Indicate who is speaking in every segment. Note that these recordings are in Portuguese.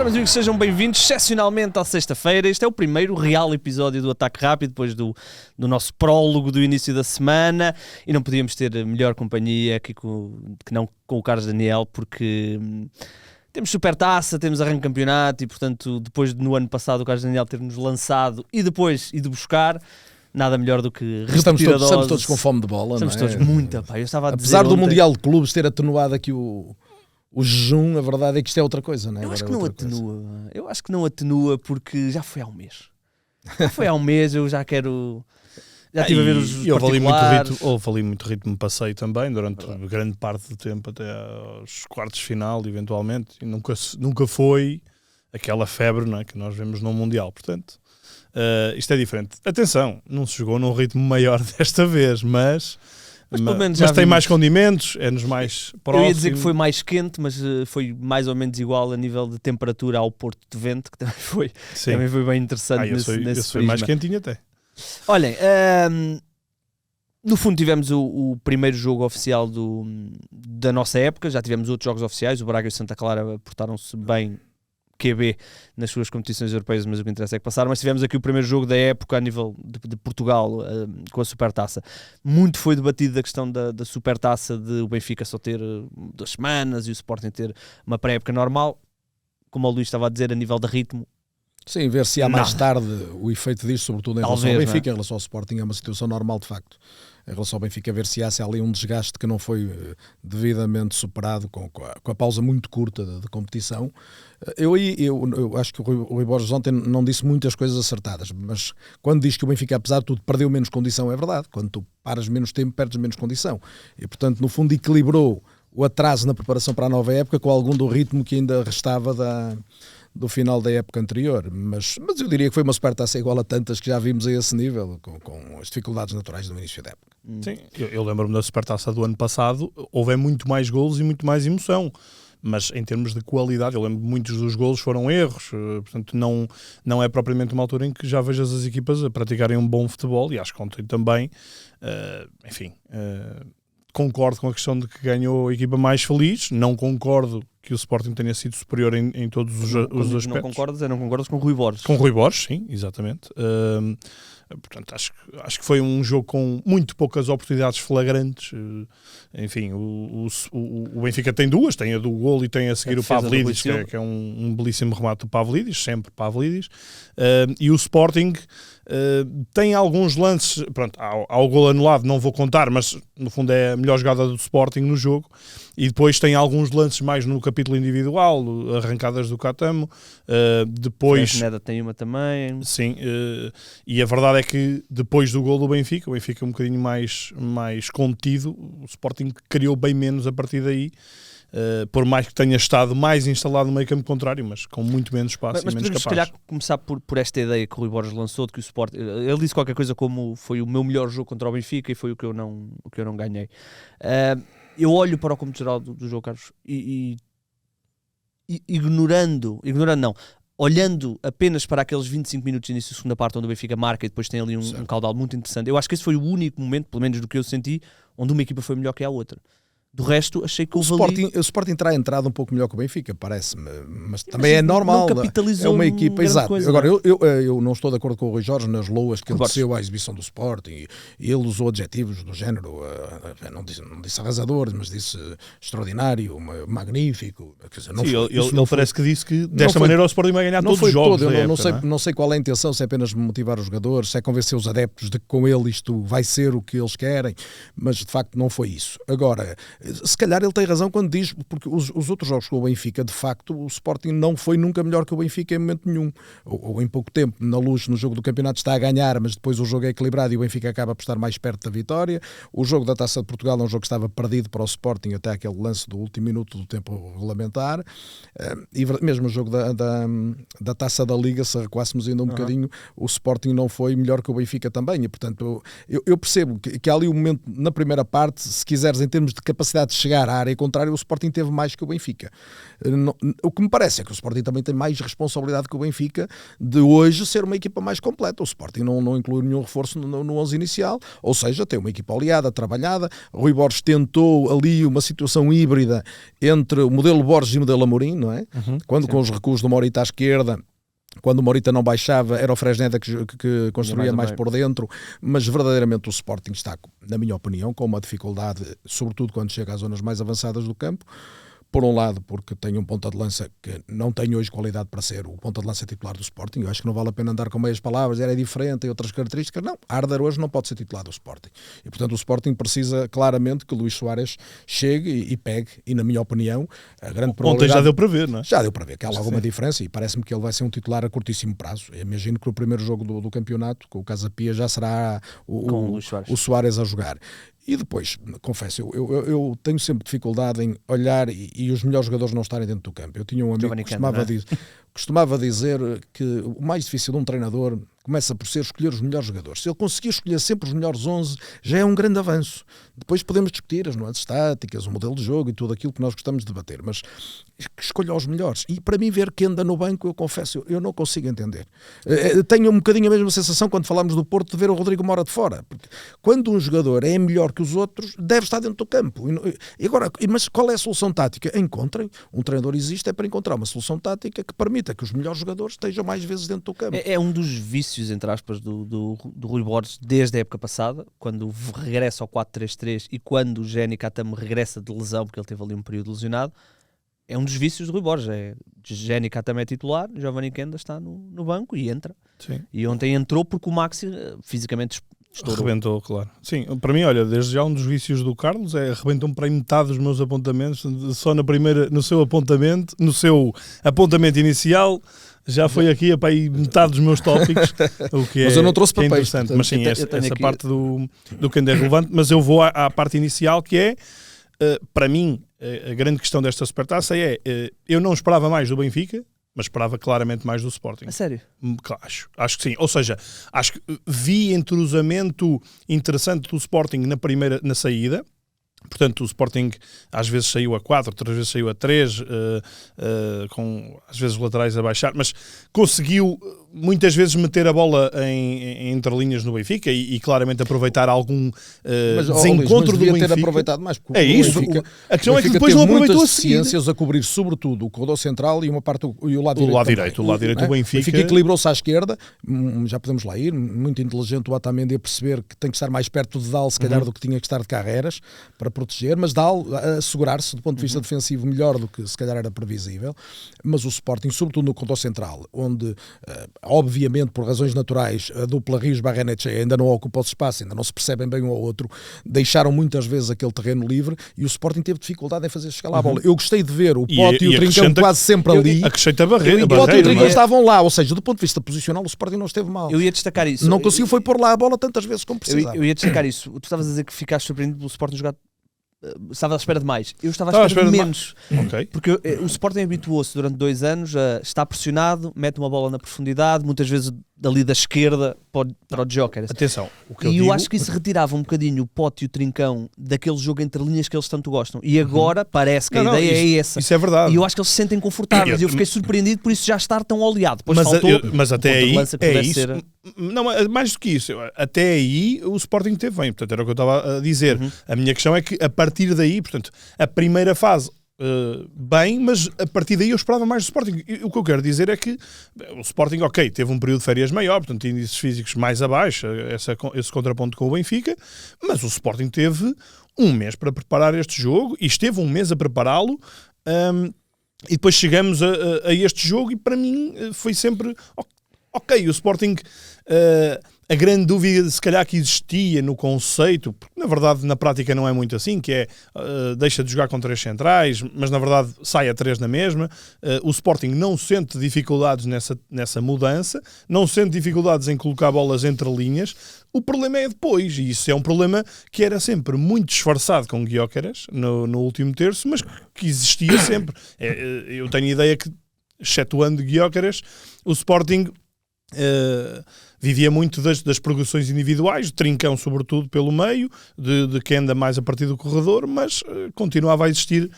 Speaker 1: Ora, meus amigos, sejam bem-vindos excepcionalmente à sexta-feira. Este é o primeiro real episódio do Ataque Rápido, depois do nosso prólogo do início da semana, e não podíamos ter melhor companhia aqui que não com o Carlos Daniel, porque temos Supertaça, temos arranque de campeonato, e portanto, depois de no ano passado o Carlos Daniel ter-nos lançado e depois ido buscar, nada melhor do que repetir a dose.
Speaker 2: Estamos todos com fome de bola,
Speaker 1: estamos
Speaker 2: não é?
Speaker 1: Todos muito, pá. Eu estava a dizer
Speaker 2: apesar do
Speaker 1: ontem,
Speaker 2: Mundial de Clubes ter atenuado aqui o jejum, a verdade é que isto é outra coisa, não é?
Speaker 1: Eu acho que
Speaker 2: Agora
Speaker 1: não
Speaker 2: é outra coisa.
Speaker 1: atenua. Eu acho que não atenua porque já foi há um mês. Já foi há um mês, eu já quero... Já estive a ver os particulares.
Speaker 3: Houve ali muito ritmo de passeio também, durante grande parte do tempo, até aos quartos de final, eventualmente. E nunca foi aquela febre, não é, que nós vemos no Mundial. Portanto, isto é diferente. Atenção, não se jogou num ritmo maior desta vez, mas
Speaker 1: pelo menos
Speaker 3: tem
Speaker 1: vimos
Speaker 3: mais condimentos, é-nos mais próximo.
Speaker 1: Eu ia dizer que foi mais quente, mas foi mais ou menos igual a nível de temperatura ao Porto de Vento, que também foi bem interessante nesse
Speaker 3: foi mais quentinho até.
Speaker 1: Olhem, no fundo tivemos o primeiro jogo oficial da nossa época, já tivemos outros jogos oficiais, o Braga e o Santa Clara portaram-se bem QB nas suas competições europeias, mas o que interessa é que passaram. Mas tivemos aqui o primeiro jogo da época a nível de Portugal, com a Supertaça. Muito foi debatido a questão da Supertaça, de o Benfica só ter 2 semanas e o Sporting ter uma pré-época normal. Como o Luís estava a dizer, a nível de ritmo,
Speaker 2: sim, ver se há mais tarde o efeito disto, sobretudo em relação ao Benfica, em relação ao Sporting, é uma situação normal de facto. Em relação ao Benfica, ver se há ali um desgaste que não foi devidamente superado com a pausa muito curta de competição. Eu acho que o Rui Borges ontem não disse muitas coisas acertadas, mas quando diz que o Benfica, apesar de tudo, perdeu menos condição, é verdade. Quando tu paras menos tempo, perdes menos condição. E, portanto, no fundo, equilibrou o atraso na preparação para a nova época com algum do ritmo que ainda restava do final da época anterior, mas eu diria que foi uma Supertaça igual a tantas que já vimos a esse nível, com as dificuldades naturais do início da época.
Speaker 3: Sim, eu lembro-me da Supertaça do ano passado, houve muito mais golos e muito mais emoção, mas em termos de qualidade, eu lembro que muitos dos golos foram erros, portanto não é propriamente uma altura em que já vejas as equipas a praticarem um bom futebol, e acho que ontem também, concordo com a questão de que ganhou a equipa mais feliz, não concordo que o Sporting tenha sido superior em todos os aspectos.
Speaker 1: Não concordas com o Rui Borges?
Speaker 3: Com o Rui Borges, sim, exatamente. Portanto, acho que foi um jogo com muito poucas oportunidades flagrantes. Enfim, o Benfica tem duas, tem a do golo e tem a seguir o Pavlidis, que é um belíssimo remate do Pavlidis, sempre Pavlidis. E o Sporting tem alguns lances, pronto, ao golo anulado não vou contar, mas no fundo é a melhor jogada do Sporting no jogo, e depois tem alguns lances mais no capítulo individual, arrancadas do Catamo, depois...
Speaker 1: A Neda tem uma também.
Speaker 3: Sim, e a verdade é que depois do golo do Benfica, o Benfica um bocadinho mais contido, o Sporting criou bem menos a partir daí, por mais que tenha estado mais instalado no meio campo contrário, mas com muito menos espaço e menos capaz.
Speaker 1: Se calhar começar por esta ideia que o Rui Borges lançou, de que o Sporting, ele disse qualquer coisa como foi o meu melhor jogo contra o Benfica e foi o que eu não ganhei. Eu olho para o cômputo geral do jogo, Carlos, e olhando apenas para aqueles 25 minutos de início da segunda parte, onde o Benfica marca e depois tem ali um caudal muito interessante, eu acho que esse foi o único momento, pelo menos do que eu senti, onde uma equipa foi melhor que a outra. Do resto, achei que
Speaker 2: o Sporting terá entrado um pouco melhor que o Benfica, parece-me, mas também é normal.
Speaker 1: Não capitalizou,
Speaker 2: é uma equipa, exato.
Speaker 1: Coisa,
Speaker 2: agora, eu não estou de acordo com o Rui Jorge nas loas que ele desceu à exibição do Sporting, e ele usou adjetivos do género, não disse arrasador, mas disse extraordinário, magnífico. Quer dizer,
Speaker 3: ele parece que disse que desta maneira o Sporting vai ganhar todos os jogos.
Speaker 2: Não sei qual é a intenção, se é apenas motivar os jogadores, se é convencer os adeptos de que com ele isto vai ser o que eles querem, mas de facto não foi isso. Agora, se calhar ele tem razão quando diz, porque os outros jogos com o Benfica, de facto, o Sporting não foi nunca melhor que o Benfica em momento nenhum, ou em pouco tempo. Na Luz, no jogo do campeonato, está a ganhar, mas depois o jogo é equilibrado e o Benfica acaba por estar mais perto da vitória. O jogo da Taça de Portugal é um jogo que estava perdido para o Sporting até aquele lance do último minuto do tempo regulamentar, e mesmo o jogo da Taça da Liga, se recuássemos ainda um bocadinho, o Sporting não foi melhor que o Benfica também, e portanto eu percebo que há ali um momento na primeira parte, se quiseres, em termos de capacidade capacidade de chegar à área contrária, o Sporting teve mais que o Benfica. O que me parece é que o Sporting também tem mais responsabilidade que o Benfica de hoje ser uma equipa mais completa. O Sporting não inclui nenhum reforço no 11 inicial, ou seja, tem uma equipa oleada, trabalhada. Rui Borges tentou ali uma situação híbrida entre o modelo Borges e o modelo Amorim, não é? Quando com os recuos do Morita à esquerda, quando o Morita não baixava, era o Fresneda que construía mais por dentro, mas verdadeiramente o Sporting está, na minha opinião, com uma dificuldade, sobretudo quando chega às zonas mais avançadas do campo. Por um lado, porque tem um ponta de lança que não tem hoje qualidade para ser o ponta de lança titular do Sporting. Eu acho que não vale a pena andar com meias palavras, era diferente e outras características. Não, Arder hoje não pode ser titular do Sporting. E, portanto, o Sporting precisa claramente que Luís Soares chegue e pegue. E, na minha opinião, a grande probabilidade...
Speaker 3: Ontem já deu para ver, não é?
Speaker 2: Já deu para ver que há alguma diferença e parece-me que ele vai ser um titular a curtíssimo prazo. Eu imagino que o primeiro jogo do campeonato, com o Casa Pia, já será o Soares a jogar. E depois, confesso, eu tenho sempre dificuldade em olhar e os melhores jogadores não estarem dentro do campo. Eu tinha um amigo que costumava dizer que o mais difícil de um treinador começa por ser escolher os melhores jogadores. Se ele conseguir escolher sempre os melhores 11, já é um grande avanço. Depois podemos discutir as nuances táticas, o modelo de jogo e tudo aquilo que nós gostamos de debater, mas que escolha os melhores. E para mim ver que anda no banco, eu confesso, eu não consigo entender. Tenho um bocadinho a mesma sensação quando falamos do Porto de ver o Rodrigo Mora de fora. Porque quando um jogador é melhor que os outros, deve estar dentro do campo. E agora, mas qual é a solução tática? Encontrem. Um treinador existe é para encontrar uma solução tática que permita que os melhores jogadores estejam mais vezes dentro do campo.
Speaker 1: É um dos vícios, entre aspas, do Rui Borges desde a época passada, quando regressa ao 4-3-3 e quando o Jenny Katame regressa de lesão, porque ele teve ali um período lesionado. É um dos vícios do Rui Borges. Jenny Katame é titular, Giovanni Kenda está no banco e entra.
Speaker 3: Sim.
Speaker 1: E ontem entrou porque o Maxi fisicamente estourou.
Speaker 3: Arrebentou, claro. Sim, para mim, olha, desde já um dos vícios do Carlos arrebentou-me para aí metade dos meus apontamentos, só no seu apontamento inicial. Já foi aqui para aí metade dos meus tópicos, o que
Speaker 2: mas eu não trouxe papéis,
Speaker 3: interessante. Portanto, mas sim, essa parte do Kenda é relevante, mas eu vou à parte inicial, que é, para mim, a grande questão desta supertaça é, eu não esperava mais do Benfica, mas esperava claramente mais do Sporting.
Speaker 1: A sério?
Speaker 3: Acho que sim. Ou seja, acho que vi entrosamento interessante do Sporting na saída. Portanto, o Sporting às vezes saiu a 4, outras vezes saiu a 3, com às vezes os laterais a baixar, mas conseguiu muitas vezes meter a bola em entrelinhas no Benfica e claramente aproveitar algum desencontro do Benfica.
Speaker 2: Ter aproveitado mais.
Speaker 3: É isso. A questão é que depois não aproveitou a seguir.
Speaker 2: Ciências a cobrir sobretudo o corredor central e uma parte e o lado direito.
Speaker 3: O lado direito do Benfica.
Speaker 2: O Benfica equilibrou-se à esquerda, já podemos lá ir, muito inteligente o Otamendi a perceber que tem que estar mais perto de Dal, se calhar, do que tinha que estar de Carreras, para proteger, mas Dal a assegurar-se do ponto de vista defensivo melhor do que se calhar era previsível. Mas o Sporting, sobretudo no corredor central, onde obviamente por razões naturais a dupla Rios-Barrenetxe ainda não ocupa o espaço, ainda não se percebem bem um ao outro, deixaram muitas vezes aquele terreno livre e o Sporting teve dificuldade em fazer chegar lá a bola. Eu gostei de ver o Pote e o Trincão quase sempre ali.
Speaker 3: Acrescenta a barreira.
Speaker 2: O Pote e o Trincão estavam lá, ou seja, do ponto de vista posicional o Sporting não esteve mal.
Speaker 1: Eu ia destacar isso.
Speaker 2: Não conseguiu foi pôr lá a bola tantas vezes como precisava.
Speaker 1: Eu ia destacar isso. Tu estavas a dizer que ficaste surpreendido pelo Sporting jogar. Estava à espera de mais. Eu estava à espera de menos.
Speaker 3: Okay.
Speaker 1: Porque o Sporting habituou-se durante 2 anos a estar pressionado, mete uma bola na profundidade, muitas vezes dali da esquerda para o Joker.
Speaker 3: Atenção.
Speaker 1: Eu acho que isso retirava um bocadinho o Pote e o Trincão daquele jogo entre linhas que eles tanto gostam. E agora parece que a ideia é essa.
Speaker 3: Isso é verdade.
Speaker 1: E eu acho que eles se sentem confortáveis. E eu fiquei surpreendido por isso já estar tão oleado. Depois
Speaker 3: mas até aí é isso. Não, mais do que isso. Até aí o Sporting teve bem. Portanto, era o que eu estava a dizer. A minha questão é que a partir daí, portanto, a primeira fase bem, mas a partir daí eu esperava mais do Sporting. O que eu quero dizer é que o Sporting, ok, teve um período de férias maior, portanto, índices físicos mais abaixo, esse contraponto com o Benfica, mas o Sporting teve um mês para preparar este jogo e esteve um mês a prepará-lo. E depois chegamos a este jogo e para mim foi sempre ok, o Sporting, a grande dúvida se calhar que existia no conceito, porque na verdade na prática não é muito assim, que é deixa de jogar com 3 centrais, mas na verdade sai a 3 na mesma. O Sporting não sente dificuldades nessa mudança, não sente dificuldades em colocar bolas entre linhas. O problema é depois, e isso é um problema que era sempre muito disfarçado com Gyökeres no último terço, mas que existia sempre. Eu tenho a ideia que, excetuando Gyökeres, o Sporting vivia muito das progressões individuais, de Trincão sobretudo pelo meio, de Kenda mais a partir do corredor, mas continuava a existir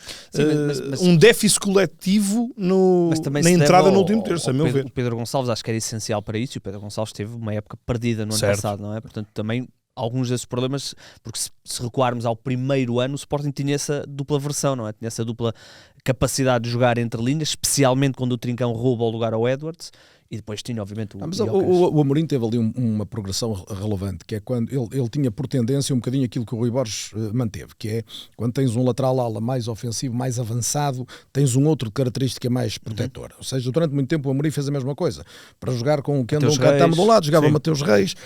Speaker 3: um déficit coletivo na entrada no último terço, a meu ver.
Speaker 1: O Pedro Gonçalves acho que era essencial para isso, e o Pedro Gonçalves teve uma época perdida no ano passado, não é? Portanto, também alguns desses problemas, porque se recuarmos ao primeiro ano, o Sporting tinha essa dupla versão, não é? Tinha essa dupla capacidade de jogar entre linhas, especialmente quando o Trincão rouba o lugar ao Edwards, e depois tinha obviamente
Speaker 2: mas o Amorim teve ali uma progressão relevante, que é quando ele tinha por tendência um bocadinho aquilo que o Rui Borges manteve, que é quando tens um lateral ala mais ofensivo, mais avançado, tens um outro de característica mais protetora. Ou seja, durante muito tempo o Amorim fez a mesma coisa, para jogar com o Kendall Catamo de um lado, jogava Mateus Reis,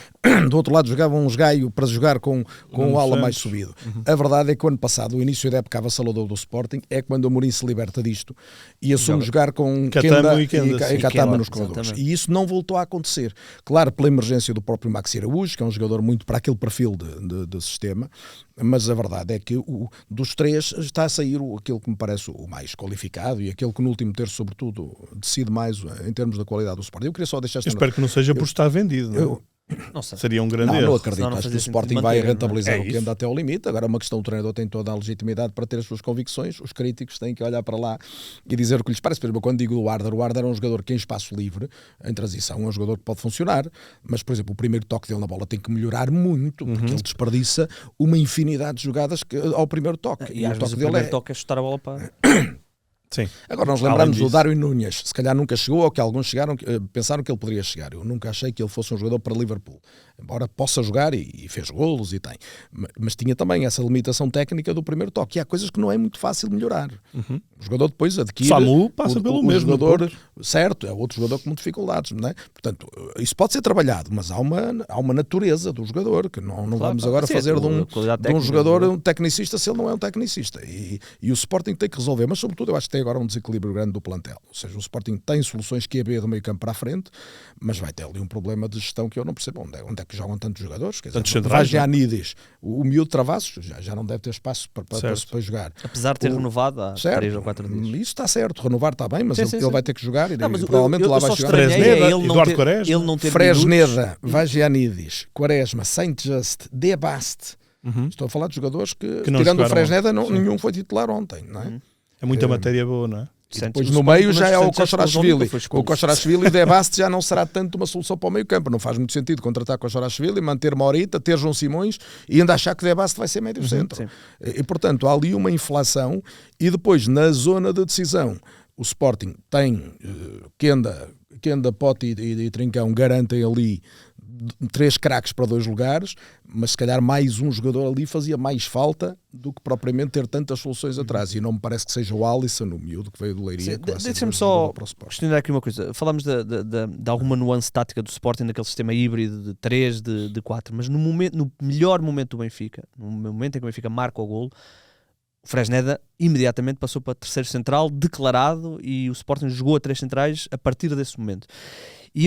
Speaker 2: do outro lado jogava um Gaio para jogar com o ala mais subido. A verdade é que o ano passado, o início da época avassalador do Sporting, é quando o Amorim se liberta disto e assume jogar com Kenda e Catamo nos corredores. E isso não voltou a acontecer. Claro, pela emergência do próprio Maxi Araújo, que é um jogador muito para aquele perfil de sistema, mas a verdade é que dos três está a sair aquele que me parece o mais qualificado e aquele que no último terço, sobretudo, decide mais em termos da qualidade do Sporting. Eu queria só deixar esta
Speaker 3: espero que não seja por estar vendido, não? Não seria um grande erro.
Speaker 2: Não acredito. Acho que o Sporting vai rentabilizar o que anda até ao limite. Agora é uma questão, o treinador tem toda a legitimidade para ter as suas convicções, os críticos têm que olhar para lá e dizer o que lhes parece. Por exemplo, quando digo o Arder é um jogador que em espaço livre, em transição, é um jogador que pode funcionar, mas, por exemplo, o primeiro toque dele na bola tem que melhorar muito, porque ele desperdiça uma infinidade de jogadas ao primeiro toque.
Speaker 1: E às vezes o primeiro toque é chutar a bola para...
Speaker 3: Sim.
Speaker 2: Agora nós lembramos do Darwin Núñez, se calhar nunca chegou, ou que alguns pensaram que ele poderia chegar. Eu nunca achei que ele fosse um jogador para Liverpool, embora possa jogar e fez golos e tem, mas tinha também essa limitação técnica do primeiro toque, e há coisas que não é muito fácil melhorar. O jogador depois adquire
Speaker 3: Samu passa pelo mesmo
Speaker 2: jogador, certo, é outro jogador com muitas dificuldades, não é? Portanto, isso pode ser trabalhado, mas há uma natureza do jogador, que não vamos agora fazer de um jogador um tecnicista se ele não é um tecnicista, e o Sporting tem que resolver, mas sobretudo eu acho que tem agora um desequilíbrio grande do plantel, ou seja, o Sporting tem soluções que é B do meio campo para a frente, mas vai ter ali um problema de gestão que eu não percebo onde é que jogam tantos jogadores, quer dizer, Vagianides, o miúdo Travassos já não deve ter espaço para jogar.
Speaker 1: Apesar de ter renovado há 3 ou 4 dias.
Speaker 2: Isso está certo, renovar está bem, mas ele vai ter que jogar e provavelmente lá vai jogar.
Speaker 3: Fresneda, Eduardo Quaresma,
Speaker 2: Fresneda, Vagianides, Quaresma, Saint-Just, De Bast. Estou a falar de jogadores que tirando o Fresneda, nenhum foi titular ontem, não é?
Speaker 3: É muita matéria boa, não é?
Speaker 2: E depois no meio já é o Košarashvili. Com o Košarashvili e Debast já não será tanto uma solução para o meio campo. Não faz muito sentido contratar Košarashvili, manter Morita, ter João Simões e ainda achar que Debast vai ser médio centro. E portanto há ali uma inflação e depois na zona de decisão o Sporting tem Kenda, Pote e Trincão garantem ali 3 craques para 2 lugares, mas se calhar mais um jogador ali fazia mais falta do que propriamente ter tantas soluções atrás, e não me parece que seja o Alisson, o miúdo que veio do Leiria.
Speaker 1: Deixa-me só questionar aqui uma coisa. Falámos de alguma nuance tática do Sporting naquele sistema híbrido de 3, de 4, mas no melhor momento do Benfica, no momento em que o Benfica marca o golo, o Fresneda imediatamente passou para terceiro central, declarado, e o Sporting jogou a 3 centrais a partir desse momento. E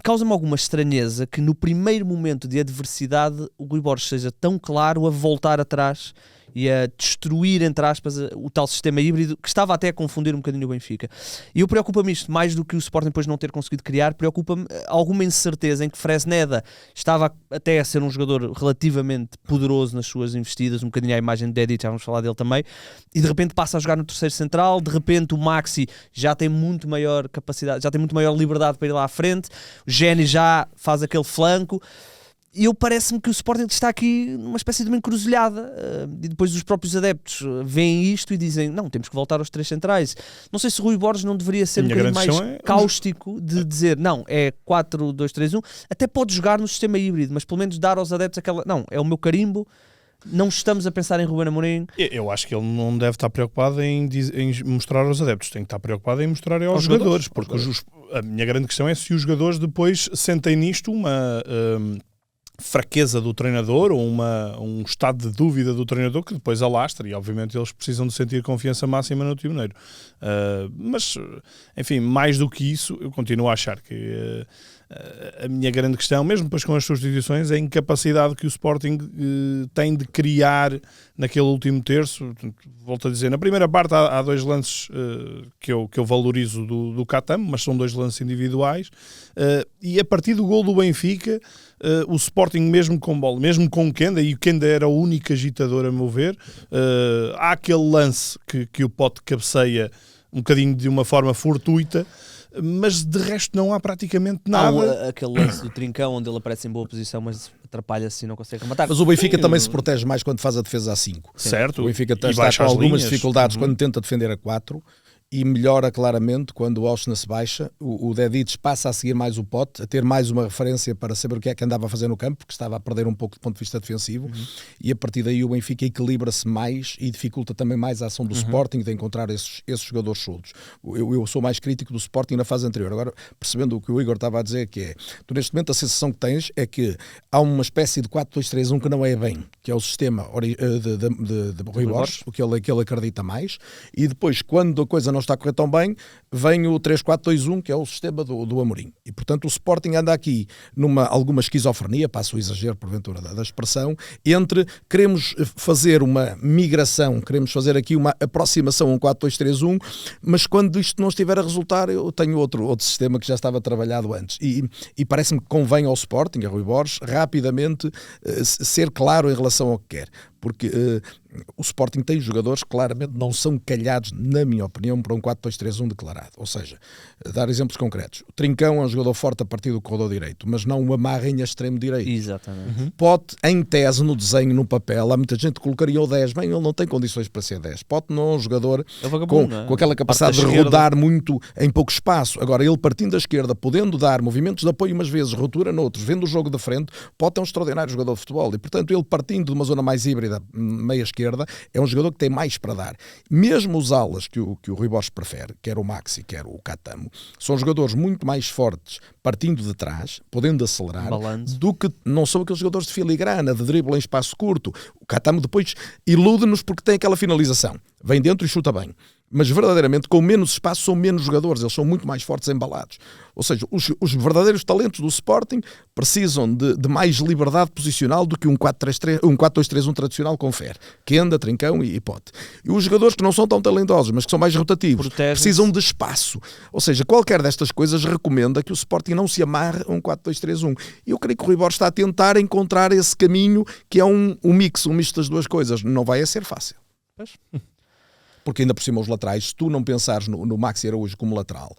Speaker 1: causa-me alguma estranheza que no primeiro momento de adversidade o Rui Borges seja tão claro a voltar atrás e a destruir, entre aspas, o tal sistema híbrido que estava até a confundir um bocadinho o Benfica. E eu preocupa-me isto, mais do que o Sporting depois não ter conseguido criar, preocupa-me alguma incerteza em que Fresneda estava até a ser um jogador relativamente poderoso nas suas investidas, um bocadinho à imagem de Dedić, já vamos falar dele também, e de repente passa a jogar no terceiro central, de repente o Maxi já tem muito maior capacidade, já tem muito maior liberdade para ir lá à frente, o Géni já faz aquele flanco. E parece-me que o Sporting está aqui numa espécie de uma encruzilhada, e depois os próprios adeptos veem isto e dizem, não, temos que voltar aos 3 centrais. Não sei se o Rui Borges não deveria ser um bocadinho mais cáustico de dizer, não, é 4-2-3-1, até pode jogar no sistema híbrido, mas pelo menos dar aos adeptos aquela, não, é o meu carimbo, não estamos a pensar em Ruben Amorim. Eu
Speaker 3: acho que ele não deve estar preocupado em mostrar aos adeptos, tem que estar preocupado em mostrar aos jogadores, porque a minha grande questão é se os jogadores depois sentem nisto uma fraqueza do treinador ou um estado de dúvida do treinador que depois alastra, e obviamente eles precisam de sentir confiança máxima no Timoneiro. Mas, enfim, mais do que isso, eu continuo a achar que a minha grande questão, mesmo depois com as substituições, é a incapacidade que o Sporting tem de criar naquele último terço. Volto a dizer, na primeira parte há 2 lances que eu valorizo do Catamo, mas são 2 lances individuais, e a partir do gol do Benfica, o Sporting mesmo com bola, mesmo com o Kenda, e o Kenda era o único agitador a meu ver, há aquele lance que o Pote cabeceia um bocadinho de uma forma fortuita, mas de resto não há praticamente nada.
Speaker 1: Há aquele lance do Trincão onde ele aparece em boa posição, mas atrapalha-se e não consegue rematar.
Speaker 2: Mas o Benfica também se protege mais quando faz a defesa a 5.
Speaker 3: Certo.
Speaker 2: O Benfica está com algumas dificuldades quando tenta defender a 4 e melhora claramente quando o Auschwitz baixa. O Dedic passa a seguir mais o Pote, a ter mais uma referência para saber o que é que andava a fazer no campo, porque estava a perder um pouco do ponto de vista defensivo, e a partir daí o Benfica equilibra-se mais e dificulta também mais a ação do Sporting de encontrar esses jogadores soltos. Eu sou mais crítico do Sporting na fase anterior. Agora, percebendo o que o Igor estava a dizer, que é, tu neste momento a sensação que tens é que há uma espécie de 4-2-3-1 que não é bem, que é o sistema de Rui Borges, o que ele acredita mais, e depois, quando a coisa não está a correr tão bem, vem o 3-4-2-1, que é o sistema do Amorim. E, portanto, o Sporting anda aqui numa alguma esquizofrenia, passo o exagero, porventura, da expressão, entre queremos fazer uma migração, queremos fazer aqui uma aproximação a um 4-2-3-1, mas quando isto não estiver a resultar, eu tenho outro sistema que já estava trabalhado antes. E parece-me que convém ao Sporting, a Rui Borges, rapidamente ser claro em relação ao que quer. Porque o Sporting tem jogadores que claramente não são calhados, na minha opinião, para um 4-2-3-1 declarado. Ou seja, dar exemplos concretos. O Trincão é um jogador forte a partir do corredor direito, mas não o amarra em extremo direito.
Speaker 1: Exatamente.
Speaker 2: Pote, em tese, no desenho, no papel, há muita gente que colocaria o 10. Bem, ele não tem condições para ser 10. Pote não é um jogador com aquela capacidade de rodar muito em pouco espaço. Agora, ele partindo da esquerda, podendo dar movimentos de apoio umas vezes, ruptura noutros, vendo o jogo de frente, Pote é um extraordinário jogador de futebol. E, portanto, ele partindo de uma zona mais híbrida, meia esquerda, é um jogador que tem mais para dar. Mesmo os alas que o Rui Borges prefere, quer o Maxi, quer o Catamo, são jogadores muito mais fortes partindo de trás, podendo acelerar, do que não são aqueles jogadores de filigrana, de drible em espaço curto. O Catamo depois ilude-nos porque tem aquela finalização. Vem dentro e chuta bem. Mas verdadeiramente, com menos espaço, são menos jogadores, eles são muito mais fortes embalados. Ou seja, os verdadeiros talentos do Sporting precisam de mais liberdade posicional do que um 4-2-3-1 tradicional confere. Kenda, Trincão e Pote. E os jogadores que não são tão talentosos, mas que são mais rotativos, precisam de espaço. Ou seja, qualquer destas coisas recomenda que o Sporting não se amarre a um 4-2-3-1. E eu creio que o Rui Borges está a tentar encontrar esse caminho que é um misto das duas coisas. Não vai ser fácil. Pois. Porque ainda por cima os laterais, se tu não pensares no Maxi Araújo como lateral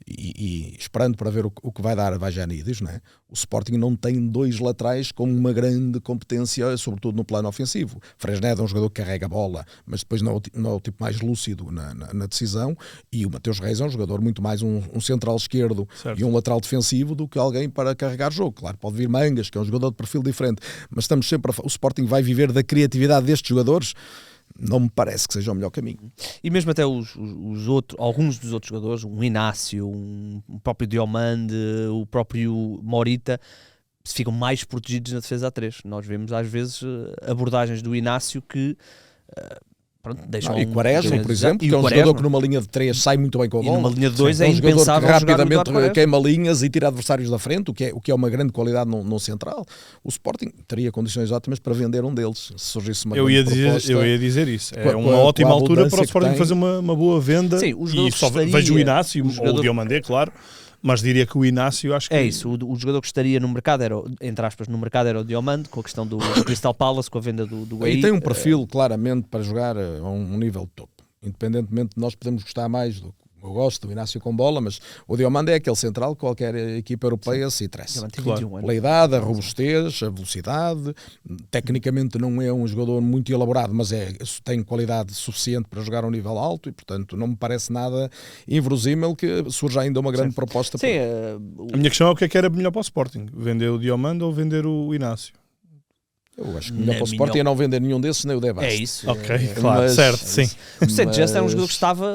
Speaker 2: e esperando para ver o que vai dar a Vajanides, não é? O Sporting não tem 2 laterais com uma grande competência, sobretudo no plano ofensivo. Fresneda é um jogador que carrega a bola, mas depois não é o tipo mais lúcido na decisão, e o Mateus Reis é um jogador muito mais um central esquerdo, certo, e um lateral defensivo do que alguém para carregar jogo. Claro, pode vir Mangas, que é um jogador de perfil diferente, mas estamos sempre o Sporting vai viver da criatividade destes jogadores. Não me parece que seja o melhor caminho.
Speaker 1: E mesmo até alguns dos outros jogadores, um Inácio, o próprio Diomande, o próprio Morita, ficam mais protegidos na defesa a 3. Nós vemos às vezes abordagens do Inácio que deixam...
Speaker 2: E Quaresma, por exemplo, que é um jogador que numa linha de 3 sai muito bem com a bola.
Speaker 1: E numa linha de 2 é impensável
Speaker 2: que rapidamente queima linhas e tira adversários da frente, o que é uma grande qualidade no central. O Sporting teria condições ótimas para vender um deles, se surgisse uma grande proposta.
Speaker 3: Eu ia dizer isso. É uma ótima altura para o Sporting fazer uma boa venda.
Speaker 1: Sim,
Speaker 3: e só vejo o Inácio ou o Diomandé, claro. Mas diria que o Inácio, acho que...
Speaker 1: É isso, o jogador que estaria no mercado, entre aspas, no mercado era o Diomande, com a questão do Crystal Palace, com a venda do AI.
Speaker 2: E tem um perfil claramente para jogar a um nível topo. Independentemente de nós podemos gostar mais do... Eu gosto do Inácio com bola, mas o Diomande é aquele central que qualquer equipa europeia se interessa.
Speaker 1: Claro.
Speaker 2: Pela idade, a robustez, a velocidade. Tecnicamente não é um jogador muito elaborado, mas tem qualidade suficiente para jogar a um nível alto e, portanto, não me parece nada inverosímil que surja ainda uma grande proposta.
Speaker 1: Sim,
Speaker 3: a minha questão é o que era melhor para o Sporting? Vender o Diomande ou vender o Inácio?
Speaker 2: Eu acho que melhor para o Sporting é não vender nenhum desses, nem o Debast.
Speaker 1: É isso.
Speaker 3: Ok, claro, certo, sim.
Speaker 1: O St. Just era um jogador que estava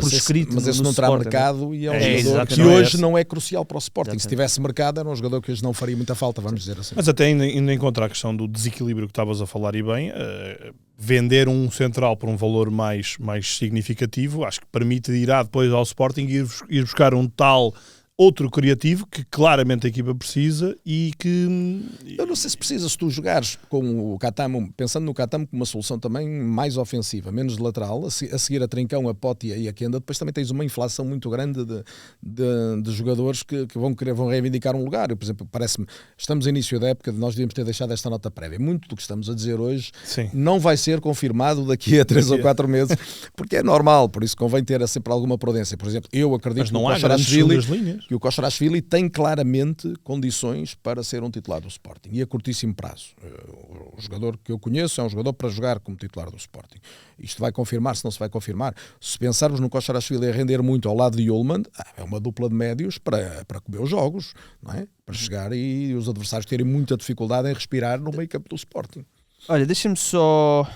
Speaker 1: por escrito.
Speaker 2: Mas esse não terá mercado e é um jogador que hoje não é crucial para o Sporting. Exatamente. Se tivesse mercado, era um jogador que hoje não faria muita falta, vamos dizer assim.
Speaker 3: Mas até ainda encontrar a questão do desequilíbrio que estavas a falar e bem, vender um central por um valor mais significativo, acho que permite ir depois ao Sporting e ir buscar um tal outro criativo que claramente a equipa precisa e que...
Speaker 2: Eu não sei se precisa, se tu jogares com o Catamo, pensando no Catamo como uma solução também mais ofensiva, menos de lateral, a seguir a Trincão, a Pote e a Kenda, depois também tens uma inflação muito grande de jogadores que vão reivindicar um lugar. Eu, por exemplo, parece-me, estamos no início da época, nós devíamos ter deixado esta nota prévia. Muito do que estamos a dizer hoje não vai ser confirmado daqui a 3 ou 4 meses, porque é normal, por isso convém ter sempre alguma prudência. Por exemplo, eu acredito que o Kostarashvili tem claramente condições para ser um titular do Sporting e a curtíssimo prazo. O jogador que eu conheço é um jogador para jogar como titular do Sporting. Isto vai confirmar, se não se vai confirmar. Se pensarmos no Kostarashvili a render muito ao lado de Ullmann, é uma dupla de médios para comer os jogos, não é? Para chegar e os adversários terem muita dificuldade em respirar no meio campo do Sporting.
Speaker 1: Olha, deixa-me só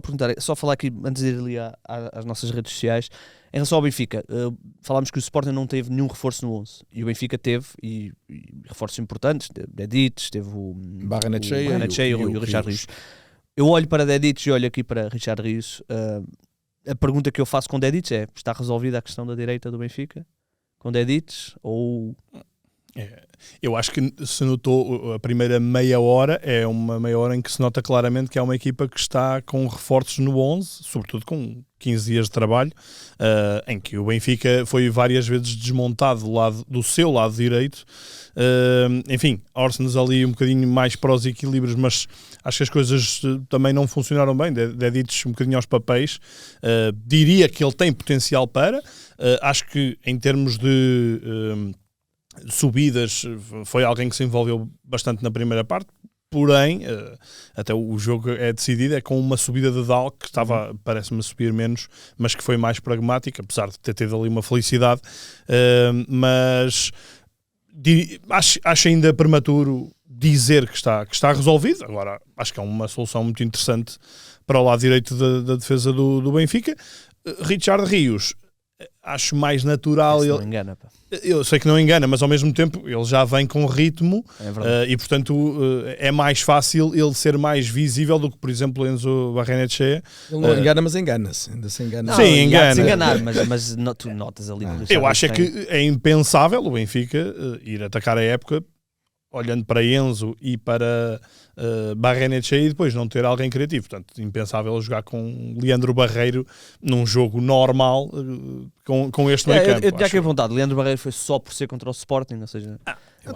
Speaker 1: perguntar, só falar aqui antes de ir ali às nossas redes sociais. Em relação ao Benfica, falámos que o Sporting não teve nenhum reforço no 11 e o Benfica teve, e reforços importantes, Dedić, teve o Barrenetxea e o Richard Rios. Eu olho para Dedić e olho aqui para Richard Rios. A pergunta que eu faço com Dedić é: está resolvida a questão da direita do Benfica com Dedić ou...
Speaker 3: Eu acho que se notou a primeira meia hora, é uma meia hora em que se nota claramente que é uma equipa que está com reforços no 11, sobretudo com 15 dias de trabalho, em que o Benfica foi várias vezes desmontado do seu lado direito. Enfim, Orsnes ali um bocadinho mais para os equilíbrios, mas acho que as coisas também não funcionaram bem. Dedić um bocadinho aos papéis. Diria que ele tem potencial para. Acho que em termos de... subidas, foi alguém que se envolveu bastante na primeira parte, porém, até o jogo é decidido, é com uma subida de Dal que estava, parece-me, a subir menos, mas que foi mais pragmática, apesar de ter tido ali uma felicidade, mas acho ainda prematuro dizer que está resolvido. Agora, acho que é uma solução muito interessante para o lado direito da defesa do Benfica. Richard Rios, acho mais natural.
Speaker 1: Não engana, pá.
Speaker 3: Eu sei que não engana, mas ao mesmo tempo ele já vem com ritmo, e portanto é mais fácil ele ser mais visível do que, por exemplo, Enzo Barrenetxea.
Speaker 2: Ele não engana, mas engana-se. Ainda se engana.
Speaker 1: Não,
Speaker 3: sim, engana.
Speaker 1: Se enganar, mas tu notas ali.
Speaker 3: Eu acho que é impensável o Benfica ir atacar a época olhando para Enzo e para Barrenetxea e depois não ter alguém criativo. Portanto, impensável jogar com Leandro Barreiro num jogo normal com este meio campo.
Speaker 1: Eu tinha aqui a vontade. Leandro Barreiro foi só por ser contra o Sporting, ou seja...